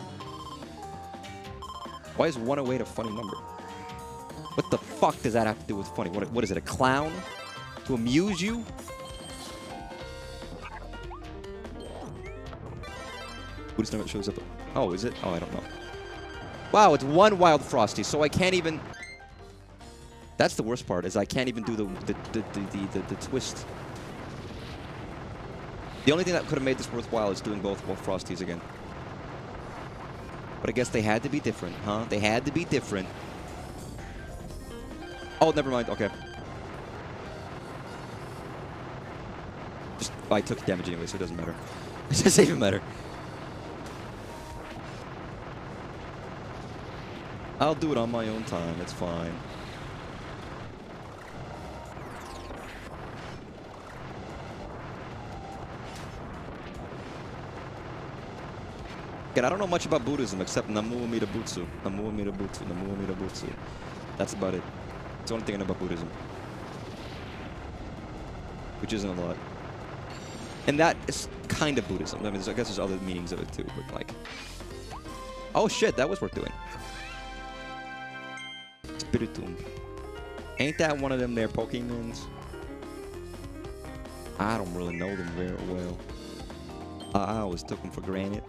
Why is 108 a funny number? What the fuck does that have to do with funny? What is it, a clown? To amuse you? Buddhist number that shows up. Oh, is it? Oh, I don't know. Wow, it's one Wild Frosty, so I can't even... That's the worst part, is I can't even do the twist. The only thing that could have made this worthwhile is doing both Frosties again. But I guess they had to be different, huh? They had to be different. Oh, never mind. Okay. Just, I took damage anyway, so it doesn't matter. It doesn't even matter. I'll do it on my own time. It's fine. Again, I don't know much about Buddhism except Namu Amida Butsu. Namu Amida Butsu. Namu Amida Butsu. That's about it. It's the only thing I know about Buddhism. Which isn't a lot. And that is kind of Buddhism. I mean, I guess there's other meanings of it too, but like... Oh shit, that was worth doing. Spiritomb. Ain't that one of them there Pokemons? I don't really know them very well. I always took them for granted.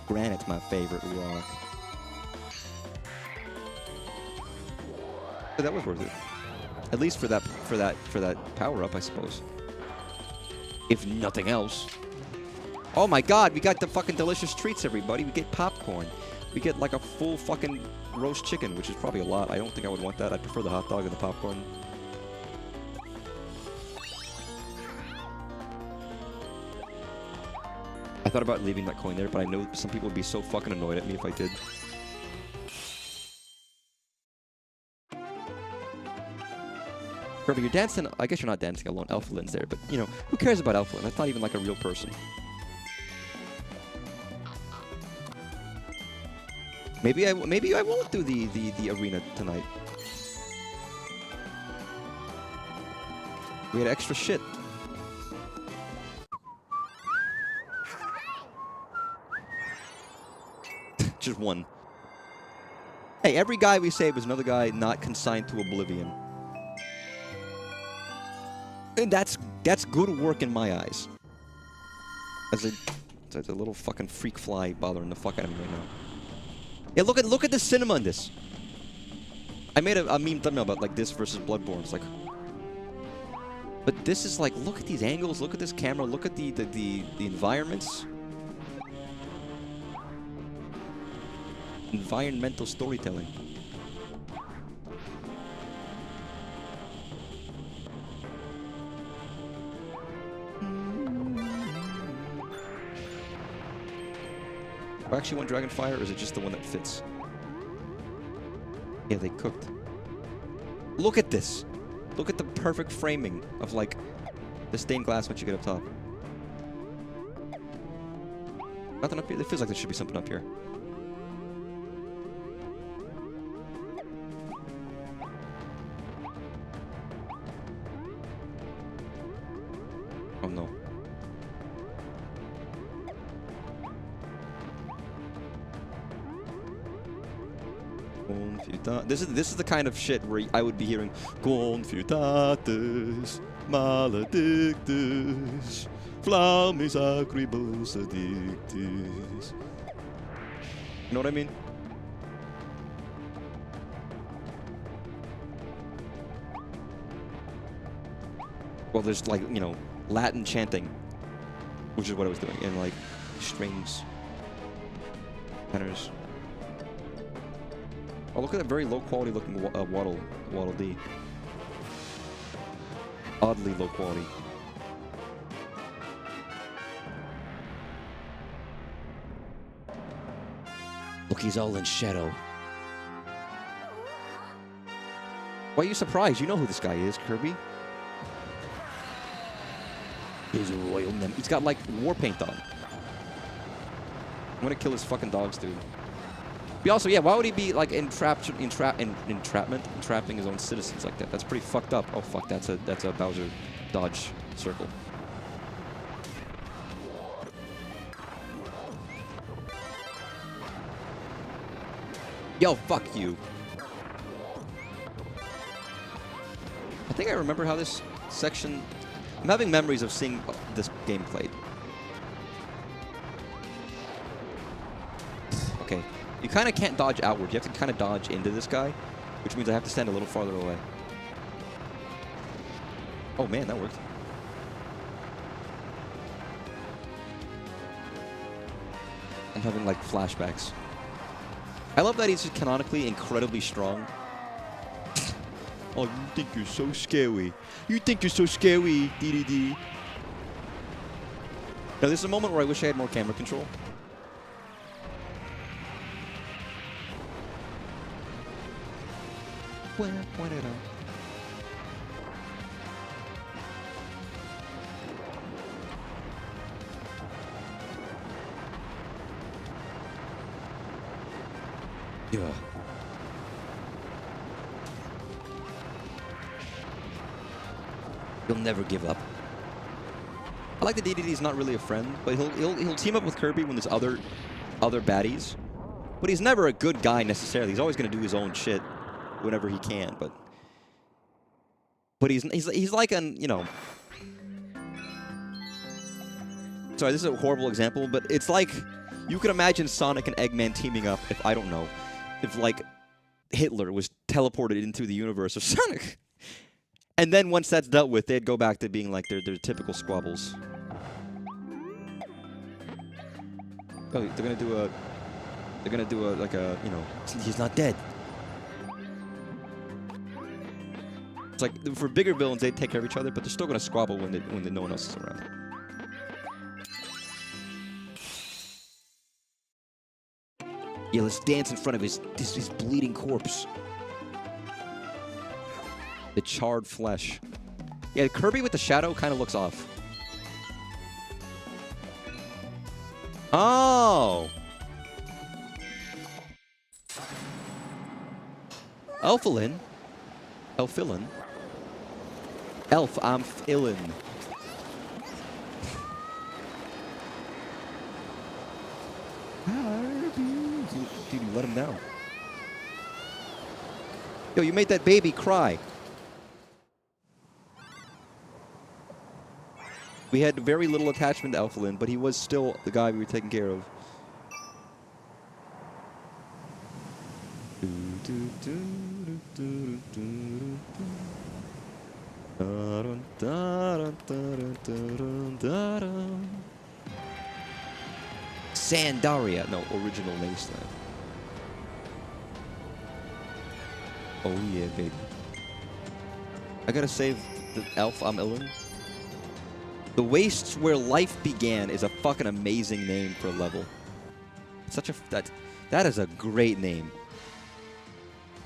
Granite's my favorite rock. But that was worth it. At least for that power up, I suppose. If nothing else. Oh my god, we got the fucking delicious treats, everybody. We get popcorn. We get like a full fucking roast chicken, which is probably a lot. I don't think I would want that. I'd prefer the hot dog and the popcorn. I thought about leaving that coin there, but I know some people would be so fucking annoyed at me if I did. Kirby, you're dancing. I guess you're not dancing alone. Alpha Lynn's there, but you know, who cares about Alpha Lynn? That's not even like a real person. Maybe I won't do the arena tonight. We had extra shit. Just one. Hey, every guy we saved was another guy not consigned to oblivion. And that's good work in my eyes. As a little fucking freak fly bothering the fuck out of me right now. Yeah, look at the cinema in this. I made a meme thumbnail about like this versus Bloodborne. It's like, but this is like, look at these angles, look at this camera, look at the environments. Environmental storytelling. Do I actually want Dragonfire, or is it just the one that fits? Yeah, they cooked. Look at this! Look at the perfect framing of, like, the stained glass once you get up top. Nothing up here? It feels like there should be something up here. Oh no. This is the kind of shit where I would be hearing Confutatus, maledictus, flammis acribus addictis. You know what I mean? Well, there's like, you know, Latin chanting, which is what I was doing, and like strings, tenors. Oh, look at that very low quality looking Waddle Dee. Oddly low quality. Look, he's all in shadow. Why are you surprised? You know who this guy is, Kirby. He's a royal nem. He's got like war paint on. I'm gonna kill his fucking dogs, dude. But also, yeah, why would he be like entrapping his own citizens like that? That's pretty fucked up. Oh fuck, that's a Bowser dodge circle. Yo, fuck you. I think I remember how this section... I'm having memories of seeing this game played. Okay. You kind of can't dodge outward. You have to kind of dodge into this guy, which means I have to stand a little farther away. Oh man, that worked. I'm having like flashbacks. I love that he's just canonically incredibly strong. Oh, you think you're so scary. You think you're so scary, DDD. Now, there's a moment where I wish I had more camera control. Point it out. Yeah. He'll never give up. I like that DDD's not really a friend, but he'll team up with Kirby when there's other baddies. But he's never a good guy necessarily. He's always going to do his own shit whenever he can. But he's like an, you know. Sorry, this is a horrible example, but it's like you could imagine Sonic and Eggman teaming up. If I don't know, if like Hitler was teleported into the universe of Sonic. And then once that's dealt with, they'd go back to being like their typical squabbles. Oh, they're gonna do a like a, you know, he's not dead. It's like for bigger villains, they take care of each other, but they're still gonna squabble when no one else is around. Yeah, let's dance in front of his bleeding corpse. The charred flesh. Yeah, Kirby with the shadow kind of looks off. Oh! Elfilin. Elfilin. Elf, I'm Illin. Dude, you let him down. Yo, you made that baby cry. We had very little attachment to Elfilin, but he was still the guy we were taking care of. Sandaria. No, original Wasteland. Oh yeah, baby. I gotta save the Elf I'm Illin. The Wastes Where Life Began is a fucking amazing name for a level. Such a that is a great name.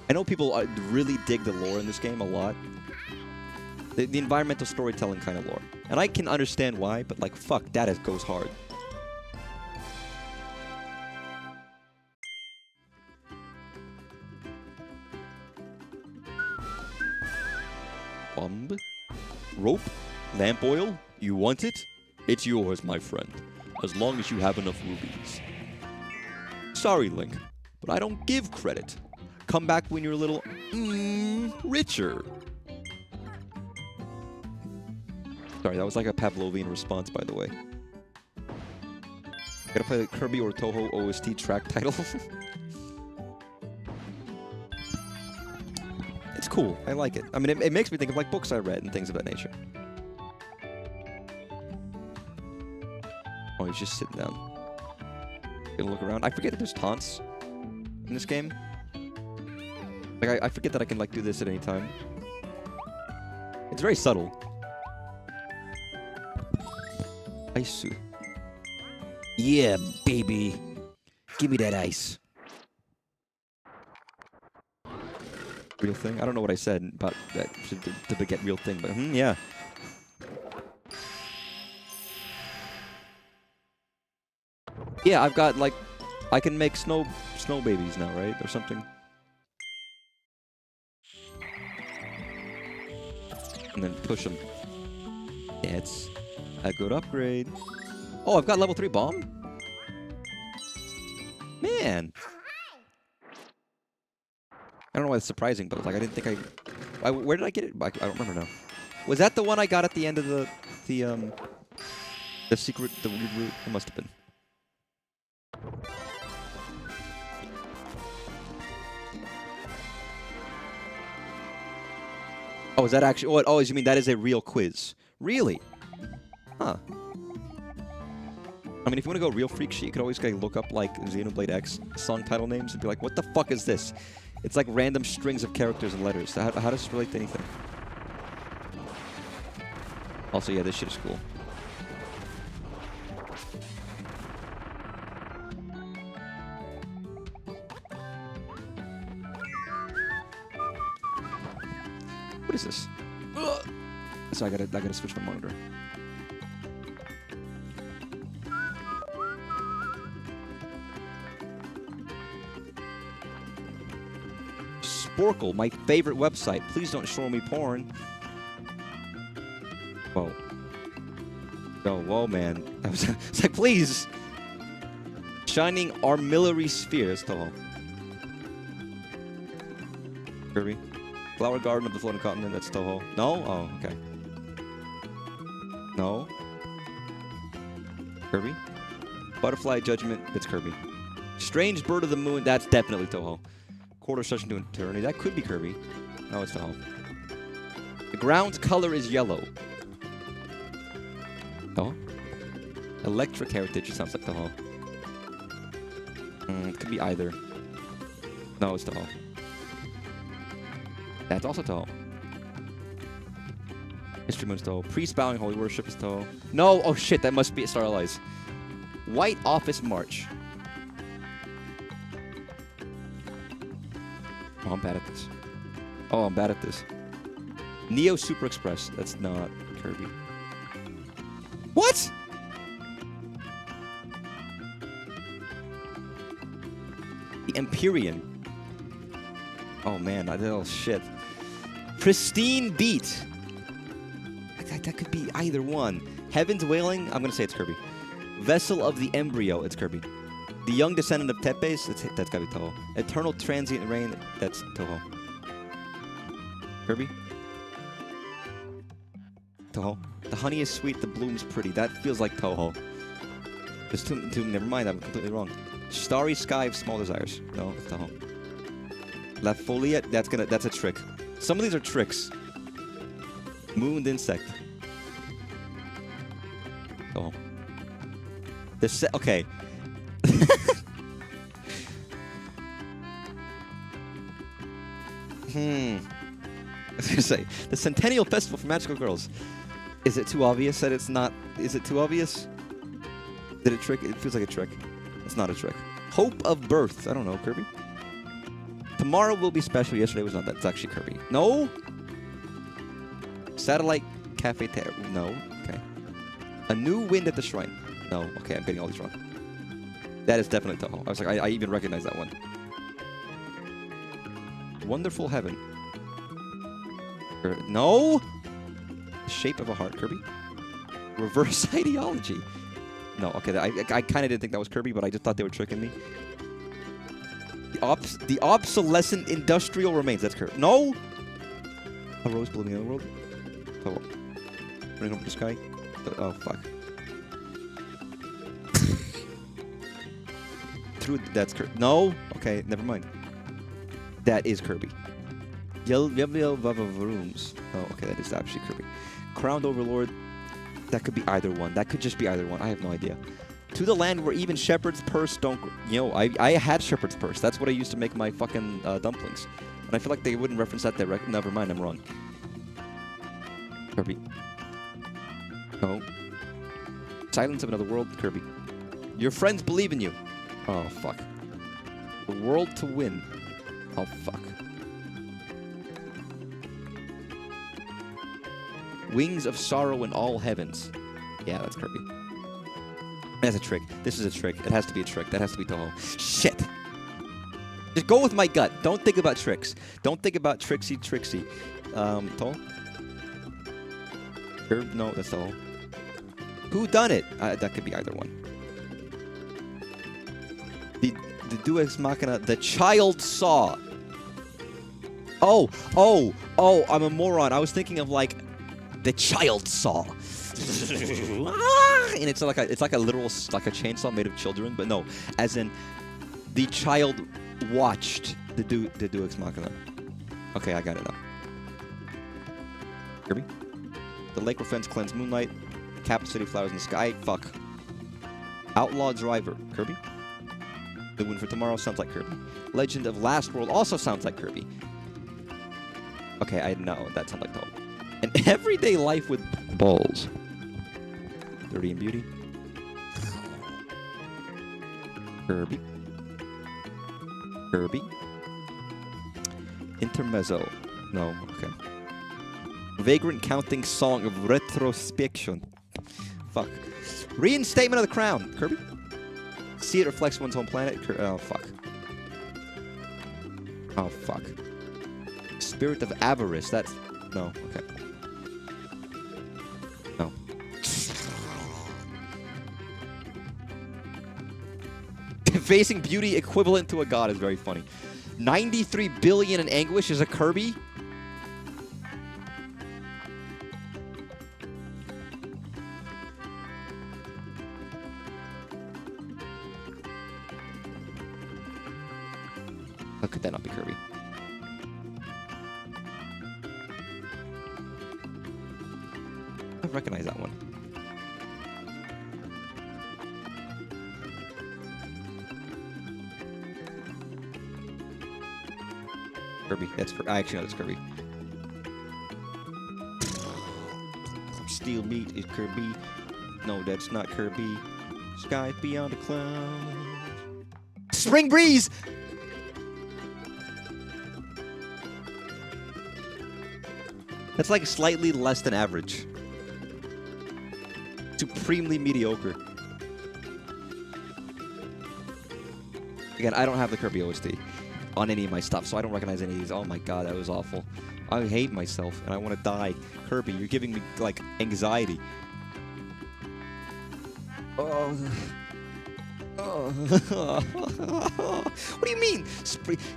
I know people really dig the lore in this game a lot. The environmental storytelling kind of lore. And I can understand why, but like, fuck, that goes hard. Bomb? Rope? Lamp oil? You want it? It's yours, my friend. As long as you have enough rubies. Sorry, Link, but I don't give credit. Come back when you're a little, richer. Sorry, that was like a Pavlovian response, by the way. Gotta play the Kirby or Toho OST track title. It's cool. I like it. I mean, it makes me think of like books I read and things of that nature. he's just sitting down. Gonna look around. I forget that there's taunts in this game. Like, I forget that I can, like, do this at any time. It's very subtle. Ice. Yeah, baby. Give me that ice. Real thing? I don't know what I said about that to beget real thing, but yeah. Yeah, I've got, like, I can make snow babies now, right? Or something. And then push them. It's a good upgrade. Oh, I've got level 3 bomb? Man. I don't know why it's surprising, but like I didn't think where did I get it? I don't remember now. Was that the one I got at the end of the secret, the weird route? It must have been. Oh, is that actually? Oh, you mean that is a real quiz? Really? Huh. I mean, if you want to go real freak shit, you could always look up like Xenoblade X song title names and be like, "What the fuck is this?" It's like random strings of characters and letters. How does this relate to anything? Also, yeah, this shit is cool. What is this? Ugh. So I gotta switch my monitor. Sporkle, my favorite website. Please don't show me porn. Whoa. Oh, whoa, man. It's like, please. Shining Armillary Sphere. That's Toho. Kirby. Flower Garden of the Floating Continent. That's Toho. No? Oh, okay. No. Kirby. Butterfly Judgment. That's Kirby. Strange Bird of the Moon. That's definitely Toho. Quarter Session to Eternity. That could be Kirby. No, it's Toho. The ground's color is yellow. Oh? Electric Heritage. It sounds like Toho. It could be either. No, it's Toho. That's also Toho. History Moon's Toho. Priest Bowing Holy Worship is Toho. No! Oh shit, that must be Star Allies. White Office March. Oh, I'm bad at this. Oh, I'm bad at this. Neo Super Express. That's not Kirby. What? The Empyrean. Oh, man. Oh, shit. Pristine Beat. That could be either one. Heaven's Wailing. I'm going to say it's Kirby. Vessel of the Embryo. It's Kirby. The Young Descendant of Tepes, that's gotta be Toho. Eternal Transient Rain, that's Toho. Kirby? Toho. The honey is sweet, the bloom's pretty. That feels like Toho. There's two, never mind, I'm completely wrong. Starry Sky of Small Desires. No, it's Toho. La Foliette, that's a trick. Some of these are tricks. Mooned Insect. Toho. Okay. I was gonna say, the Centennial Festival for Magical Girls. Is it too obvious that it's not? Is it too obvious? Did it trick? It feels like a trick. It's not a trick. Hope of Birth. I don't know, Kirby. Tomorrow will be special. Yesterday was not. That's actually Kirby. No. Satellite Cafeteria. No. Okay. A New Wind at the Shrine. No. Okay, I'm getting all these wrong. That is definitely Toho. I was like, I even recognize that one. Wonderful Heaven. No! Shape of a Heart, Kirby. Reverse Ideology. No, okay, I kind of didn't think that was Kirby, but I just thought they were tricking me. The Obsolescent Industrial Remains. That's Kirby. No! A Rose Blooming in the World. Oh. Bring over the sky. Oh, fuck. That's Kirby. No? Okay, never mind. That is Kirby. Rooms. Oh, okay, that is actually Kirby. Crowned Overlord. That could be either one. That could just be either one. I have no idea. To the land where even shepherd's purse don't... You know, I had shepherd's purse. That's what I used to make my fucking dumplings. And I feel like they wouldn't reference that direct. Never mind, I'm wrong. Kirby. No. Silence of Another World, Kirby. Your friends believe in you. Oh, fuck. The world to win. Oh, fuck. Wings of Sorrow in All Heavens. Yeah, that's Kirby. That's a trick. This is a trick. It has to be a trick. That has to be Toho. Shit! Just go with my gut. Don't think about tricks. Don't think about Trixie. Toho? No, that's Toho. Who done it? That could be either one. The Deus Machina. The Child Saw. Oh, I'm a moron. I was thinking of like the Child Saw. And it's like a literal like a chainsaw made of children, but no, as in the child watched the Deus Machina. Okay, I got it now. Kirby. The Lake Fence Cleanse Moonlight. Capital City Flowers in the Sky. Fuck. Outlaw Driver. Kirby. The Wind for Tomorrow sounds like Kirby. Legend of Last World also sounds like Kirby. Okay, I know that sounds like Toho. An Everyday Life with Balls. Dirty and Beauty. Kirby. Kirby. Intermezzo. No, okay. Vagrant Counting Song of Retrospection. Fuck. Reinstatement of the Crown. Kirby. See it reflects one's home planet. Oh, fuck. Oh, fuck. Spirit of Avarice. That's... No, okay. No. Facing beauty equivalent to a god is very funny. 93 billion in anguish is a Kirby? How could that not be Kirby? I recognize that one. Kirby. That's I actually know that's Kirby. Steel meat is Kirby. No, that's not Kirby. Sky beyond the clouds. Spring breeze. That's like slightly less than average. Supremely mediocre. Again, I don't have the Kirby OST on any of my stuff, so I don't recognize any of these. Oh my god, that was awful. I hate myself, and I want to die. Kirby, you're giving me, like, anxiety. Oh. What do you mean?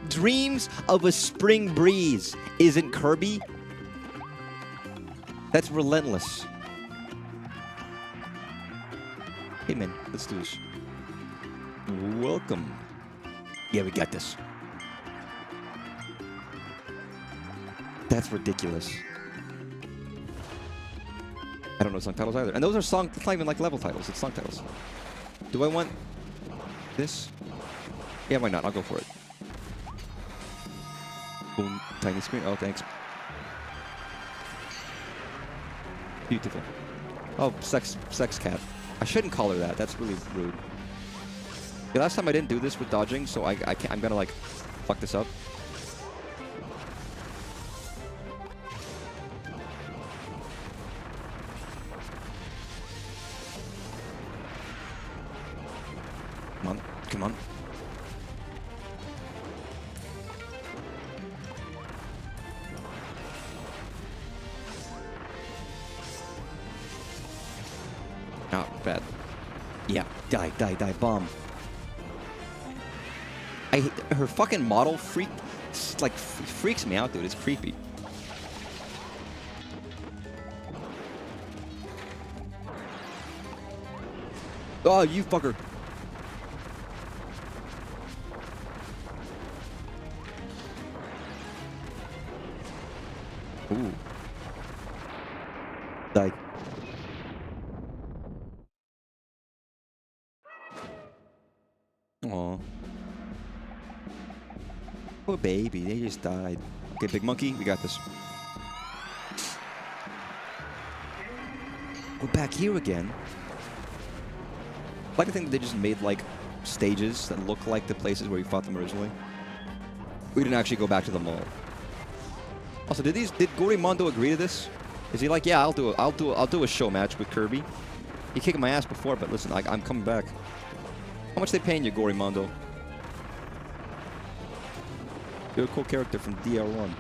Dreams of a Spring Breeze isn't Kirby? That's relentless. Hey man, let's do this. Welcome. Yeah, we got this. That's ridiculous. I don't know song titles either. And those are song, it's not even like level titles, it's song titles. Do I want this? Yeah, why not? I'll go for it. Boom, tiny screen. Oh, thanks. Beautiful. Oh, sex cat. I shouldn't call her that. That's really rude. The last time I didn't do this with dodging, so I can't, I'm gonna like fuck this up. Come on, come on. Oh, bad. Yeah, die, bomb. I hate her fucking model freaks me out, dude. It's creepy. Oh, you fucker. Ooh. Die. Oh, baby, they just died. Okay, big monkey, we got this. We're back here again. I like to think that they just made, like, stages that look like the places where we fought them originally. We didn't actually go back to the mall. Also, did Gorimondo agree to this? Is he like, yeah, I'll do a show match with Kirby. He kicked my ass before, but listen, I'm coming back. How much they paying you, Gorimondo? You're a cool character from DR1.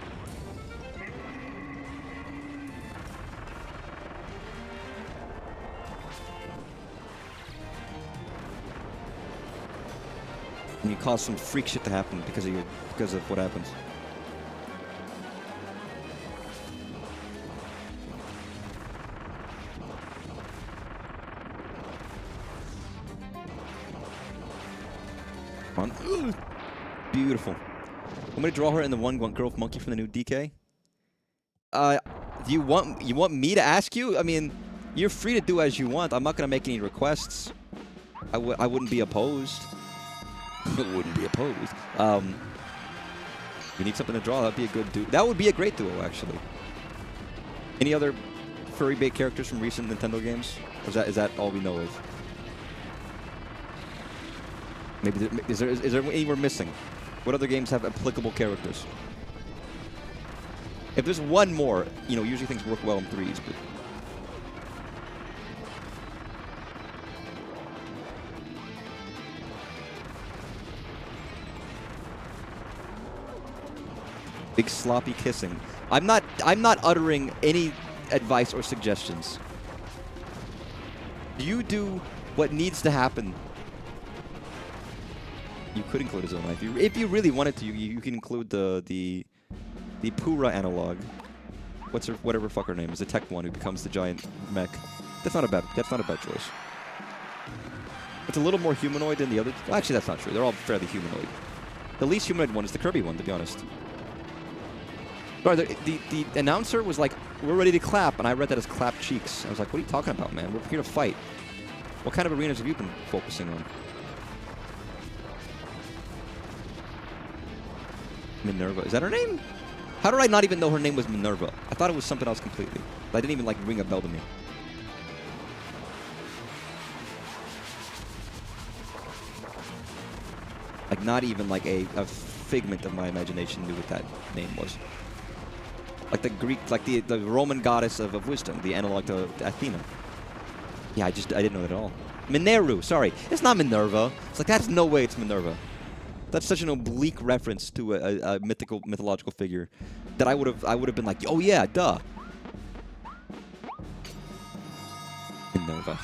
And you cause some freak shit to happen because of what happens. Come on. Beautiful. I'm gonna draw her in the one girl monkey from the new DK. Do you want me to ask you? I mean, you're free to do as you want. I'm not gonna make any requests. I wouldn't be opposed. Wouldn't be opposed. We need something to draw. That'd be a good duo. That would be a great duo, actually. Any other furry bait characters from recent Nintendo games? Or is that all we know of? Maybe is there any we're missing? What other games have applicable characters? If there's one more, you know, usually things work well in threes, but. Big sloppy kissing. I'm not uttering any advice or suggestions. You do what needs to happen. You could include his own life. If you really wanted to, you can include the Pura analog. Whatever fuck her name is, the tech one who becomes the giant mech. That's not a bad choice. It's a little more humanoid than the other. Well, actually, that's not true. They're all fairly humanoid. The least humanoid one is the Kirby one, to be honest. Sorry, the announcer was like, "We're ready to clap," and I read that as clap cheeks. I was like, "What are you talking about, man? We're here to fight." What kind of arenas have you been focusing on? Minerva. Is that her name? How did I not even know her name was Minerva? I thought it was something else completely. That didn't even, like, ring a bell to me. Like, not even, like, a figment of my imagination knew what that name was. Like the Greek, like the Roman goddess of wisdom, the analog to Athena. Yeah, I didn't know that at all. Mineru, sorry. It's not Minerva. It's like, that's no way it's Minerva. That's such an oblique reference to a mythological figure that I would have been like, oh yeah, duh. Minerva.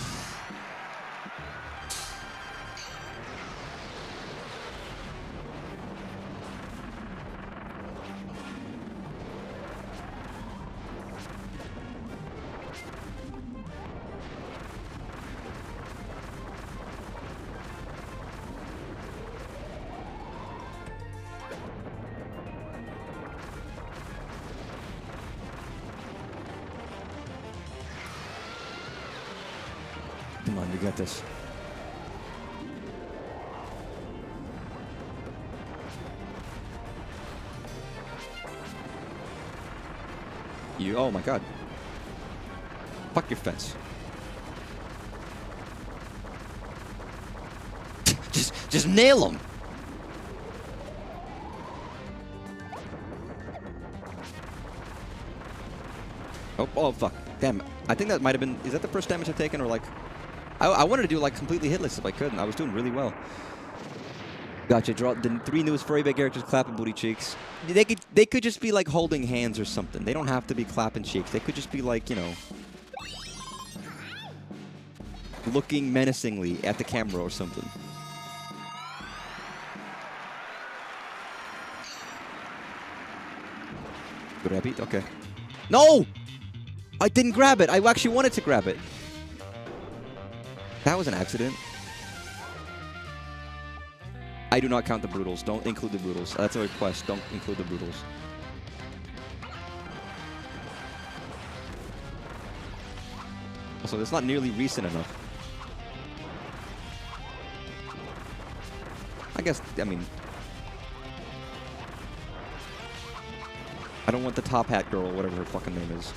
Come on, we got this. Oh my god. Fuck your fence. just nail him. Oh fuck. Damn it. I think that might have been, is that the first damage I've taken, or like, I wanted to do like completely hitless if I could, and I was doing really well. Gotcha. Draw the 3 newest furry bait characters, clapping booty cheeks. They could just be like holding hands or something. They don't have to be clapping cheeks. They could just be like, you know, looking menacingly at the camera or something. Good rabbit. Okay. No! I didn't grab it. I actually wanted to grab it. That was an accident. I do not count the brutals. Don't include the brutals. That's a request. Don't include the brutals. Also, it's not nearly recent enough. I guess, I mean, I don't want the top hat girl, whatever her fucking name is.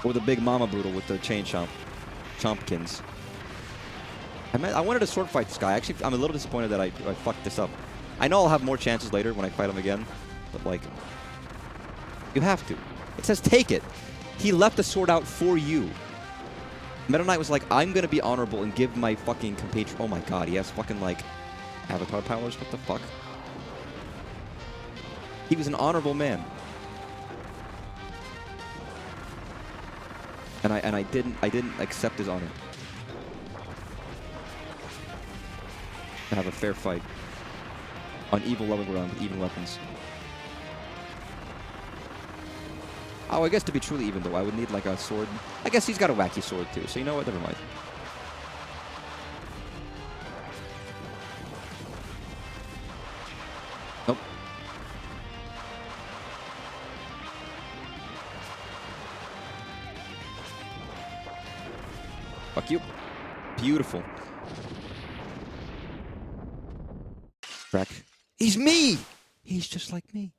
Or the big mama boodle with the chain chompkins. I wanted to sword fight this guy. Actually, I'm a little disappointed that I fucked this up. I know I'll have more chances later when I fight him again, but like, you have to. It says take it. He left the sword out for you. Meta Knight was like, I'm gonna be honorable and give my fucking compatriot. Oh my god, he has fucking like avatar powers. What the fuck? He was an honorable man. And I didn't accept his honor. To have a fair fight on evil level ground with even weapons. Oh, I guess to be truly even though, I would need like a sword. I guess he's got a wacky sword too, so you know what? Never mind. Nope. Fuck you. Beautiful. Crack. He's me! He's just like me.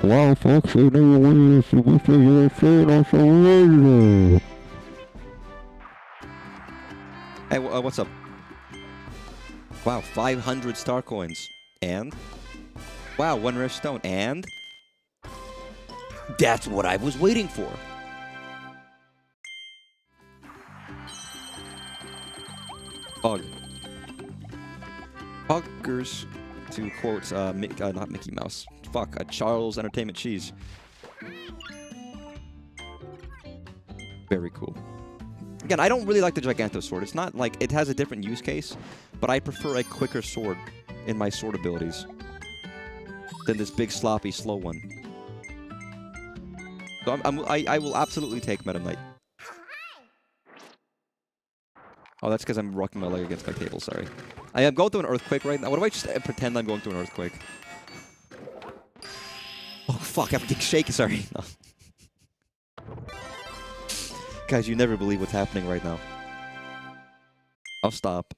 Wow, folks, I never wanted to wish you were saying on some radio. Hey, what's up? Wow, 500 star coins. And? Wow, 1 rare stone. And? That's what I was waiting for. Bug. Buggers, to quote, not Mickey Mouse. Fuck, Charles Entertainment Cheese. Very cool. Again, I don't really like the Giganto sword. It's not like, it has a different use case, but I prefer a quicker sword in my sword abilities than this big, sloppy, slow one. So I will absolutely take Meta Knight. Oh, that's because I'm rocking my leg against my table, sorry. I am going through an earthquake right now. What if I just pretend I'm going through an earthquake? Oh, fuck, I'm getting shaky, sorry. No. Guys, you never believe what's happening right now. I'll stop.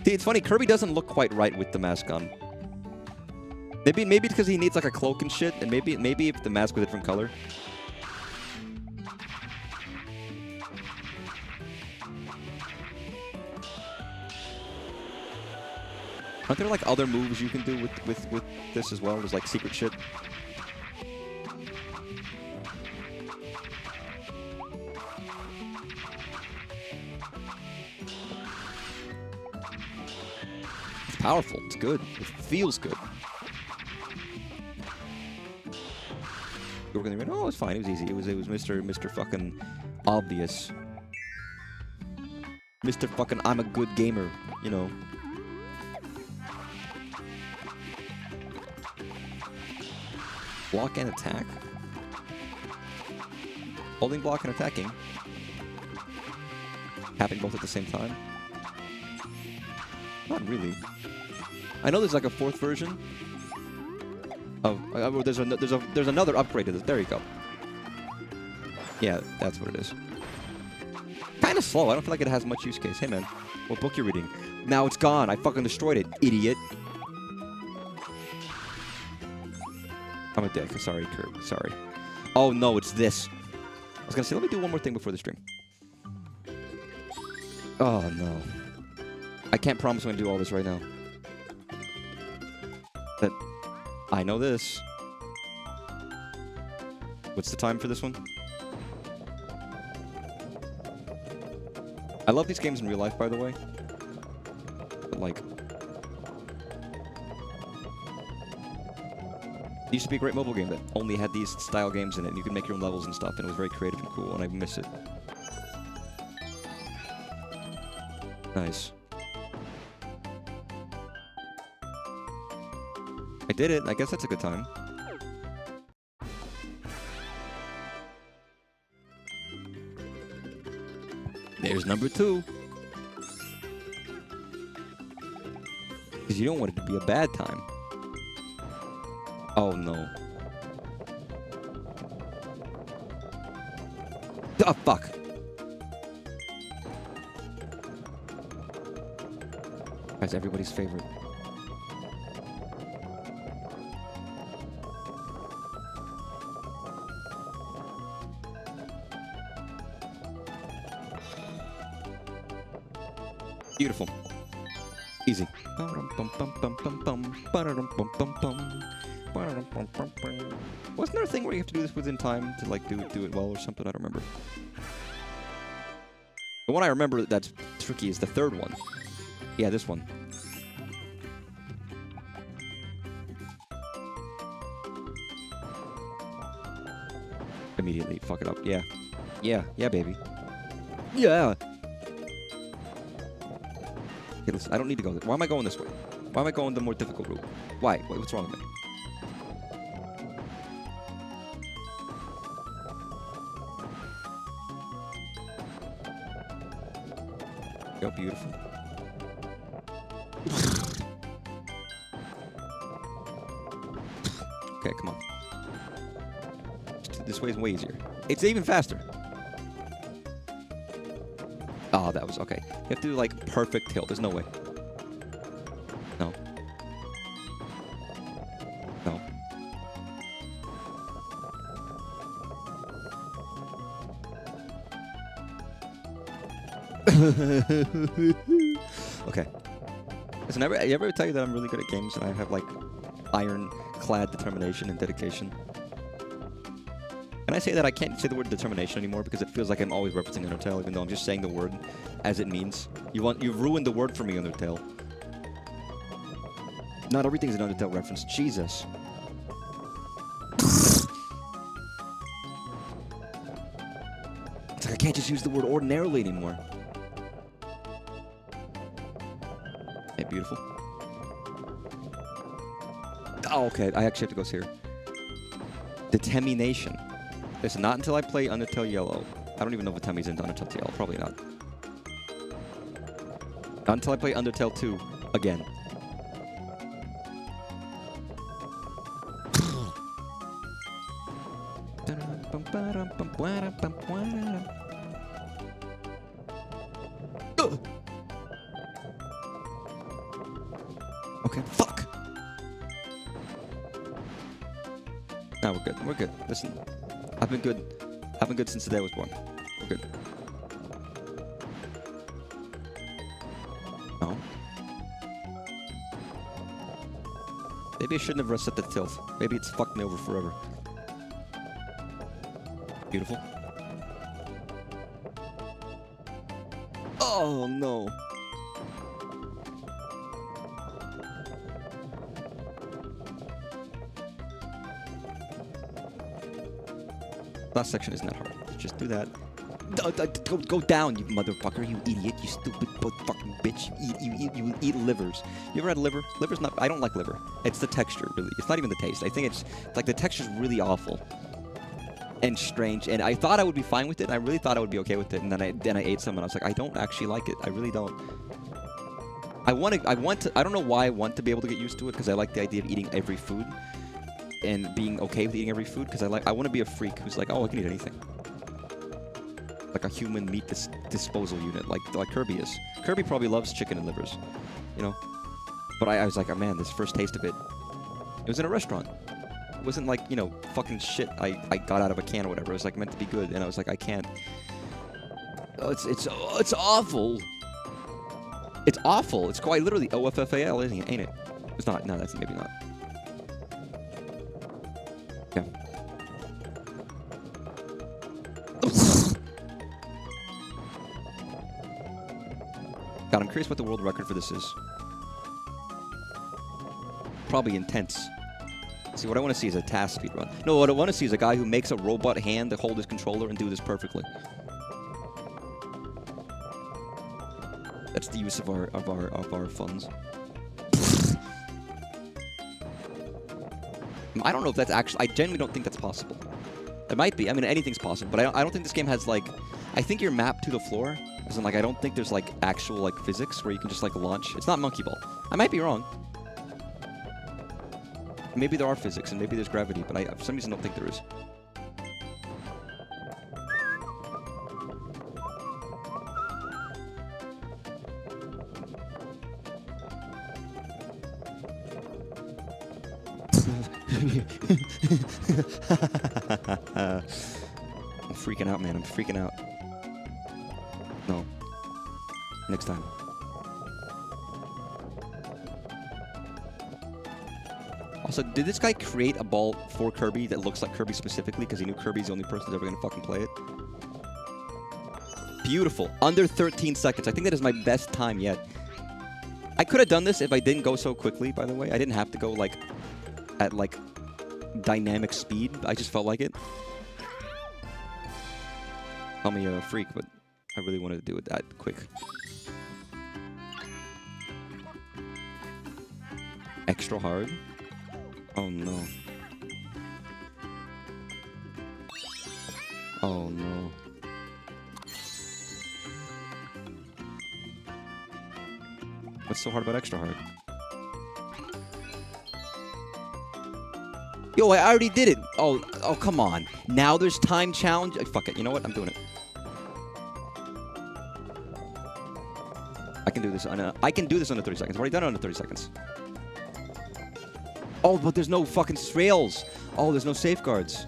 See, it's funny, Kirby doesn't look quite right with the mask on. Maybe because he needs like a cloak and shit, and maybe if the mask was a different color. Aren't there like other moves you can do with this as well? There's like secret shit. It's powerful. It's good. It feels good. We're gonna oh, it's fine. It was easy. It was Mr. fucking obvious. Mr. fucking I'm a good gamer, you know. Block and attack? Holding block and attacking? Happening both at the same time? Not really. I know there's like a 4th version of there's another upgrade to this. There you go. Yeah, that's what it is. Kind of slow. I don't feel like it has much use case. Hey man, what book you reading? Now it's gone. I fucking destroyed it, idiot. I'm a dick. Sorry, Kurt. Sorry. Oh, no, it's this. I was going to say, let me do one more thing before the stream. Oh, no. I can't promise I'm going to do all this right now. But I know this. What's the time for this one? I love these games in real life, by the way. But, like... It used to be a great mobile game that only had these style games in it, and you could make your own levels and stuff, and it was very creative and cool, and I miss it. Nice. I did it. I guess that's a good time. There's number 2. Because you don't want it to be a bad time. Oh, no. Oh, fuck. That's everybody's favorite. Beautiful. Easy. Wasn't there a thing where you have to do this within time to like do it well or something? I don't remember. The one I remember that's tricky is the third one. Yeah, this one. Immediately fuck it up. Yeah. Yeah, baby. Yeah. Okay, listen, I don't need to go this. Why am I going this way? Why am I going the more difficult route? Why? What's wrong with me? Yo, beautiful. Okay, come on. This way is way easier. It's even faster. Oh, that was okay. You have to do like perfect hill. There's no way. No. No. Okay. Listen, you ever tell you that I'm really good at games and I have like ironclad determination and dedication? And I say that I can't say the word determination anymore because it feels like I'm always referencing Undertale, even though I'm just saying the word as it means. You've ruined the word for me, Undertale. Not everything's an Undertale reference. Jesus. It's like I can't just use the word ordinarily anymore. Okay, beautiful. Oh, okay. I actually have to go here. Determination. It's not until I play Undertale Yellow. I don't even know if Temmie's into Undertale Yellow. Probably not. Not until I play Undertale 2 again. Okay, fuck! Now we're good. We're good. Listen. I've been good. I've been good since the day I was born. We're good. No. Maybe I shouldn't have reset the tilt. Maybe it's fucked me over forever. Beautiful. Oh no. Last section isn't that hard. Just do that. Go down, you motherfucker, you idiot, you stupid fucking bitch. You eat livers. You ever had liver? Liver's not. I don't like liver. It's the texture, really. It's not even the taste. I think it's like the texture's really awful and strange. And I thought I would be fine with it. I really thought I would be okay with it. And then I ate some, and I was like, I don't actually like it. I really don't. I want to. I don't know why I want to be able to get used to it because I like the idea of eating every food. And being okay with eating every food, because I want to be a freak who's like, oh, I can eat anything. Like a human meat disposal unit, like Kirby is. Kirby probably loves chicken and livers, you know? But I was like, oh man, this first taste of it was in a restaurant. It wasn't like, you know, fucking shit I got out of a can or whatever. It was like meant to be good, and I was like, I can't. Oh, it's awful. It's awful. It's quite literally OFFAL, ain't it? It's not. No, that's maybe not. Yeah. God, I'm curious what the world record for this is. Probably intense. See, what I want to see is a task speed run. No, what I want to see is a guy who makes a robot hand to hold his controller and do this perfectly. That's the use of our funds. I don't know if that's actually... I genuinely don't think that's possible. It might be. I mean, anything's possible. But I don't think this game has, like... I think you're mapped to the floor. As in, like, I don't think there's, like, actual, like, physics where you can just, like, launch. It's not Monkey Ball. I might be wrong. Maybe there are physics, and maybe there's gravity, but I, for some reason, don't think there is. I'm freaking out, man. I'm freaking out. No. Next time. Also, did this guy create a ball for Kirby that looks like Kirby specifically because he knew Kirby's the only person that's ever going to fucking play it? Beautiful. Under 13 seconds. I think that is my best time yet. I could have done this if I didn't go so quickly, by the way. I didn't have to go, like, at, like, dynamic speed. I just felt like it. Call me a freak, but I really wanted to do it that quick. Extra hard? Oh no. Oh no. What's so hard about extra hard? Yo, I already did it! Oh, come on. Now there's time challenge? Fuck it, you know what? I'm doing it. I can do this under 30 seconds. I've already done it under 30 seconds. Oh, but there's no fucking rails. Oh, there's no safeguards.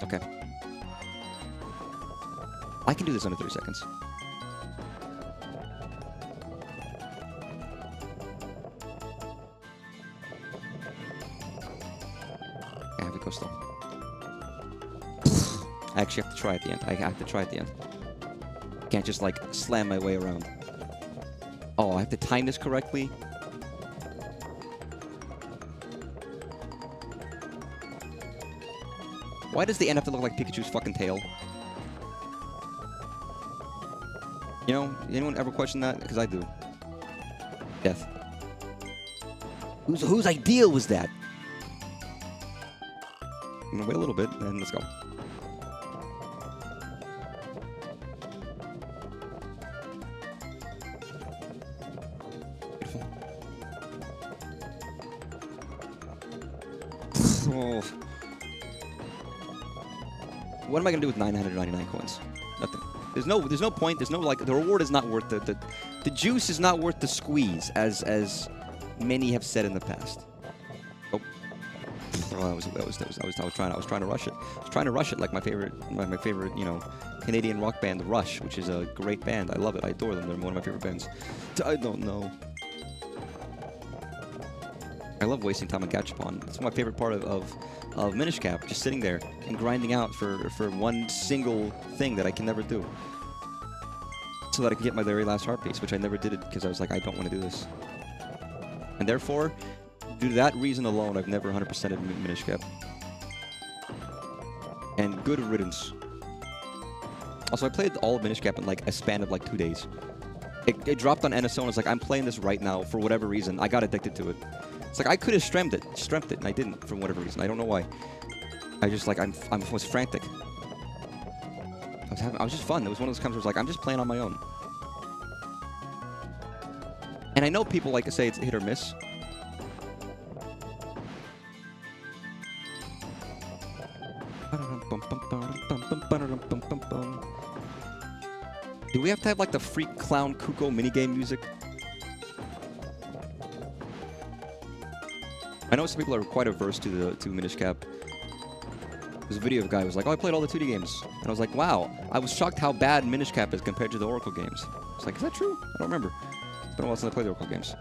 Okay. I can do this under 30 seconds. Okay, have it go slow. I actually have to try at the end. I have to try at the end. Can't just, like, slam my way around. Oh, I have to time this correctly? Why does the end have to look like Pikachu's fucking tail? You know, anyone ever question that? Because I do. Death. Whose idea was that? I'm gonna wait a little bit, and let's go. Oh. What am I gonna do with 999 coins? Nothing. There's no point. There's no, like, the reward is not worth the juice is not worth the squeeze, as many have said in the past. Oh, I was trying to rush it. I was trying to rush it like my favorite, you know, Canadian rock band, Rush, which is a great band. I love it. I adore them. They're one of my favorite bands. I don't know. I love wasting time on Gachapon. It's my favorite part of Minish Cap, just sitting there and grinding out for one single thing that I can never do. So that I can get my very last heart piece, which I never did it because I was like, I don't want to do this. And therefore, due to that reason alone, I've never 100%ed Minish Cap. And good riddance. Also, I played all of Minish Cap in like a span of like 2 days. It dropped on NSO and I was like, I'm playing this right now for whatever reason. I got addicted to it. It's like I could have stremmed it, and I didn't for whatever reason. I don't know why. I just like I was frantic. I was just fun. It was one of those times where I was like, I'm just playing on my own. And I know people like to say it's hit or miss. Do we have to have like the Freak Clown Kuko minigame music? I know some people are quite averse to Minish Cap. There's a video of a guy who was like, oh, I played all the 2D games. And I was like, wow, I was shocked how bad Minish Cap is compared to the Oracle games. It's like, is that true? I don't remember. It's been a while since I played the Oracle games.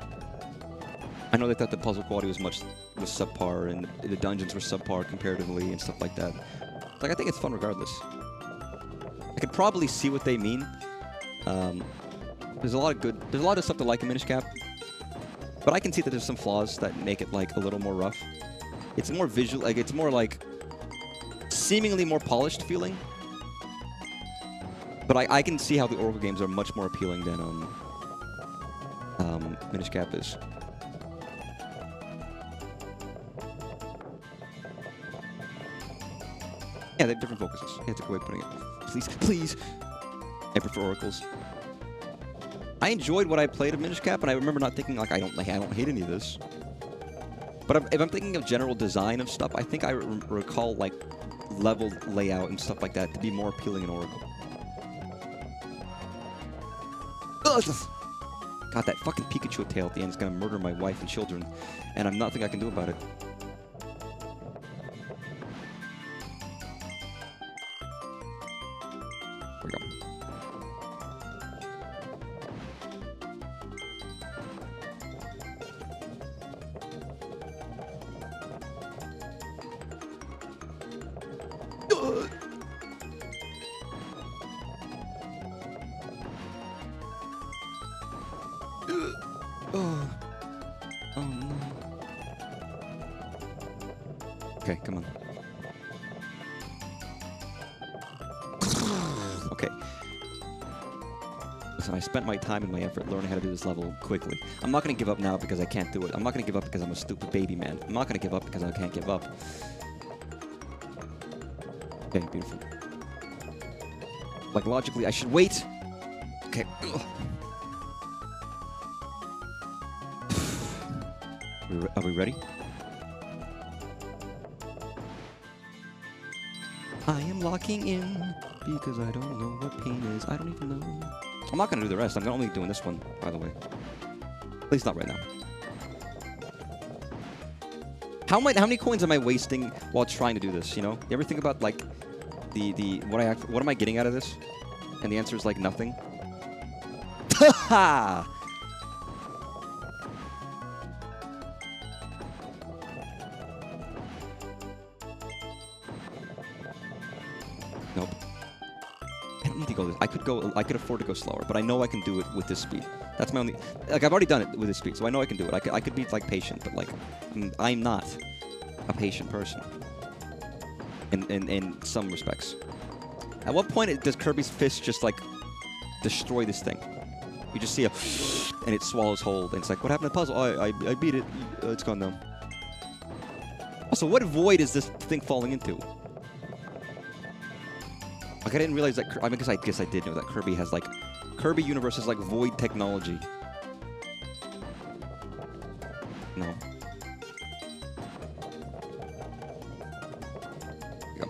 I know they thought the puzzle quality was subpar, and the dungeons were subpar comparatively, and stuff like that. Like, I think it's fun regardless. I could probably see what they mean. There's a lot of stuff to like in Minish Cap. But I can see that there's some flaws that make it, like, a little more rough. It's more visual, like, it's more, like, seemingly more polished feeling. But I can see how the Oracle games are much more appealing than, Minish Cap is. Yeah, they have different focuses. Yeah, that's a good way of putting it. Please, please! I prefer Oracles. I enjoyed what I played of Minish Cap, and I remember not thinking, like, I don't hate any of this. But if I'm thinking of general design of stuff, I think I recall, like, level layout and stuff like that to be more appealing in Oracle. Ugh! God, that fucking Pikachu tail at the end is gonna murder my wife and children, and I'm nothing I can do about it. There we go. Okay, come on. Okay. Listen, I spent my time and my effort learning how to do this level quickly. I'm not going to give up now because I can't do it. I'm not going to give up because I'm a stupid baby man. I'm not going to give up because I can't give up. Okay, beautiful. Like, logically, I should wait. Okay. Are we ready? I am locking in because I don't know what pain is. I don't even know. I'm not going to do the rest. I'm only doing this one, by the way. At least not right now. How many coins am I wasting while trying to do this, you know? You ever think about, like, what am I getting out of this? And the answer is, like, nothing. Ha! Nope. I don't need to go this. I could afford to go slower, but I know I can do it with this speed. That's my only... Like, I've already done it with this speed, so I know I can do it. I could be, like, patient, but, like, I'm not a patient person. In some respects. At what point does Kirby's fist just, like, destroy this thing? You just see a... and it swallows whole, and it's like, what happened to the puzzle? Oh, I beat it. It's gone now. Also, what void is this thing falling into? Like, I didn't realize that... I mean, I guess I did know that Kirby has, like... Kirby Universe has, like, void technology. No. Go.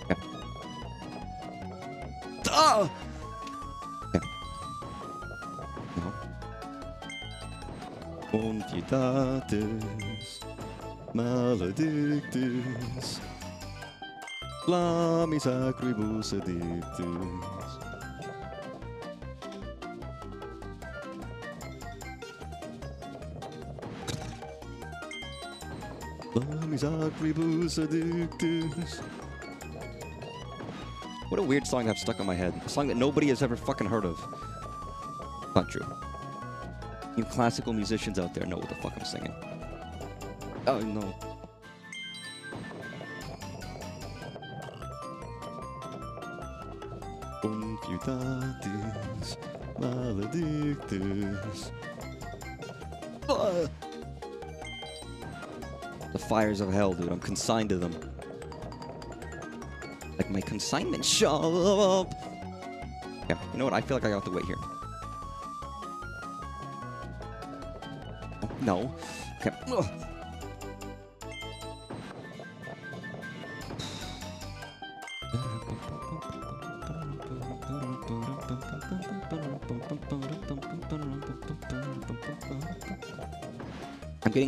Okay. Ah! Okay. No. Confitates maledictus Flammis acribus addictus. Flammis acribus addictus. What a weird song to have stuck on my head. A song that nobody has ever fucking heard of. Not true. You classical musicians out there know what the fuck I'm singing. Oh, no. Confitatis maledictus. The fires of hell, dude. I'm consigned to them. Like my consignment shop. Yeah, you know what? I feel like I have to wait here. Oh, no. Okay. Ugh.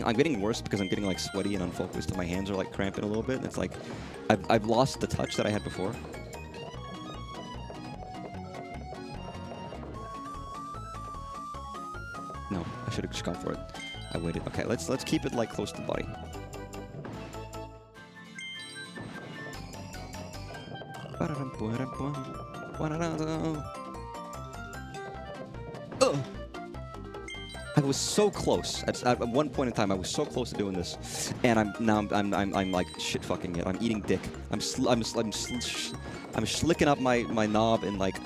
I'm getting worse because I'm getting like sweaty and unfocused and my hands are like cramping a little bit and it's like I've lost the touch that I had before. No, I should have just gone for it. I waited. Okay, let's keep it like close to the body. I was so close. At one point in time, I was so close to doing this, and I'm like shit fucking it. I'm eating dick. I'm slicking up my knob and like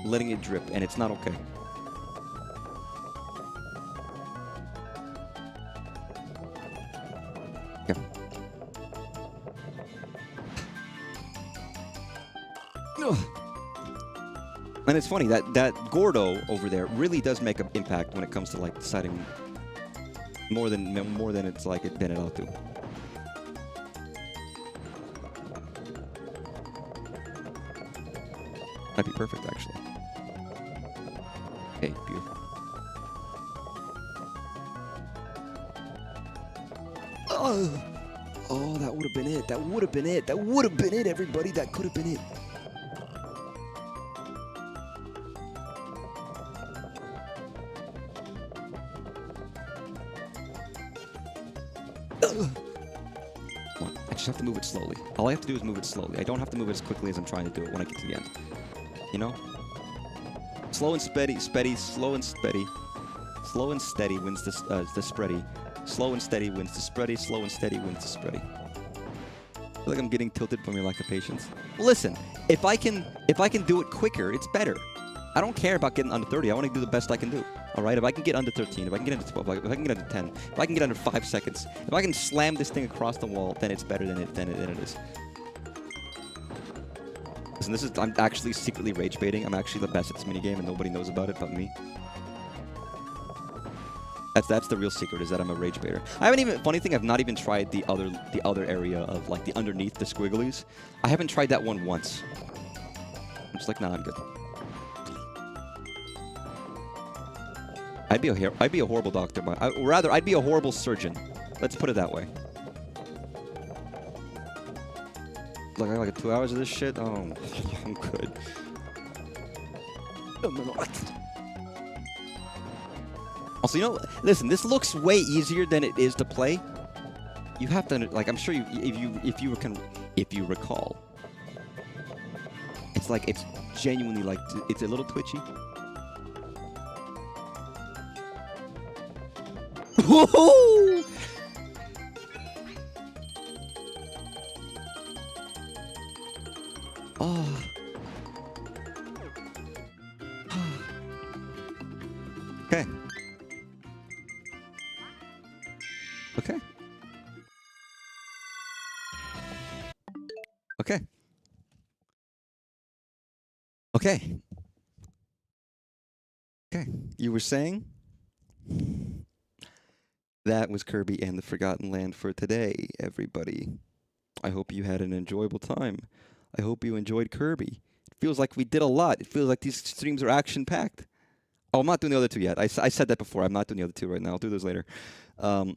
letting it drip, and it's not okay. Yeah. Ugh. And it's funny that Gordo over there really does make an impact when it comes to like deciding more than it's like it been it out to. Might be perfect actually. Hey, beautiful. Oh, that would have been it. That would have been it. That would have been it, everybody. That could have been it. I just have to move it slowly. All I have to do is move it slowly. I don't have to move it as quickly as I'm trying to do it when I get to the end. You know? Slow and steady, slow and steady. Slow and steady wins the spready. Slow and steady wins the spready. Slow and steady wins the spready. I feel like I'm getting tilted from your lack of patience. Well, listen, if I can do it quicker, it's better. I don't care about getting under 30. I want to do the best I can do. All right, if I can get under 13, if I can get under 12, if I can get under 10, if I can get under 5 seconds, if I can slam this thing across the wall, then it's better than it is. Listen, I'm actually secretly rage baiting. I'm actually the best at this minigame, and nobody knows about it but me. That's the real secret, is that I'm a rage baiter. I haven't even, funny thing, I've not even tried the other area of like the underneath the squigglies. I haven't tried that one once. I'm just like, nah, I'm good. I'd be a horrible doctor, but rather I'd be a horrible surgeon. Let's put it that way. Look, I got like 2 hours of this shit. Oh, I'm good. Also, you know, listen, this looks way easier than it is to play. You have to, like, I'm sure if you recall, it's like, it's genuinely like, it's a little twitchy. Woohoo! Oh. Okay. Okay. Okay. Okay. Okay. You were saying? That was Kirby and the Forgotten Land for today, everybody. I hope you had an enjoyable time. I hope you enjoyed Kirby. It feels like we did a lot. It feels like these streams are action-packed. Oh, I'm not doing the other two yet. I said that before. I'm not doing the other two right now. I'll do those later. That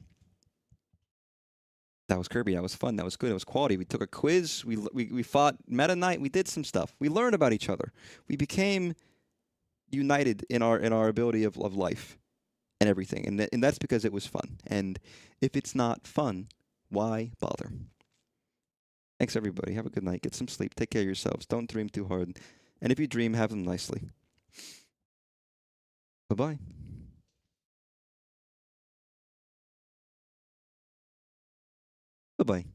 was Kirby. That was fun. That was good. It was quality. We took a quiz. We fought Meta Knight. We did some stuff. We learned about each other. We became united in our ability of life and everything. And that's because it was fun. And if it's not fun, why bother? Thanks, everybody. Have a good night. Get some sleep. Take care of yourselves. Don't dream too hard. And if you dream, have them nicely. Bye-bye. Bye-bye.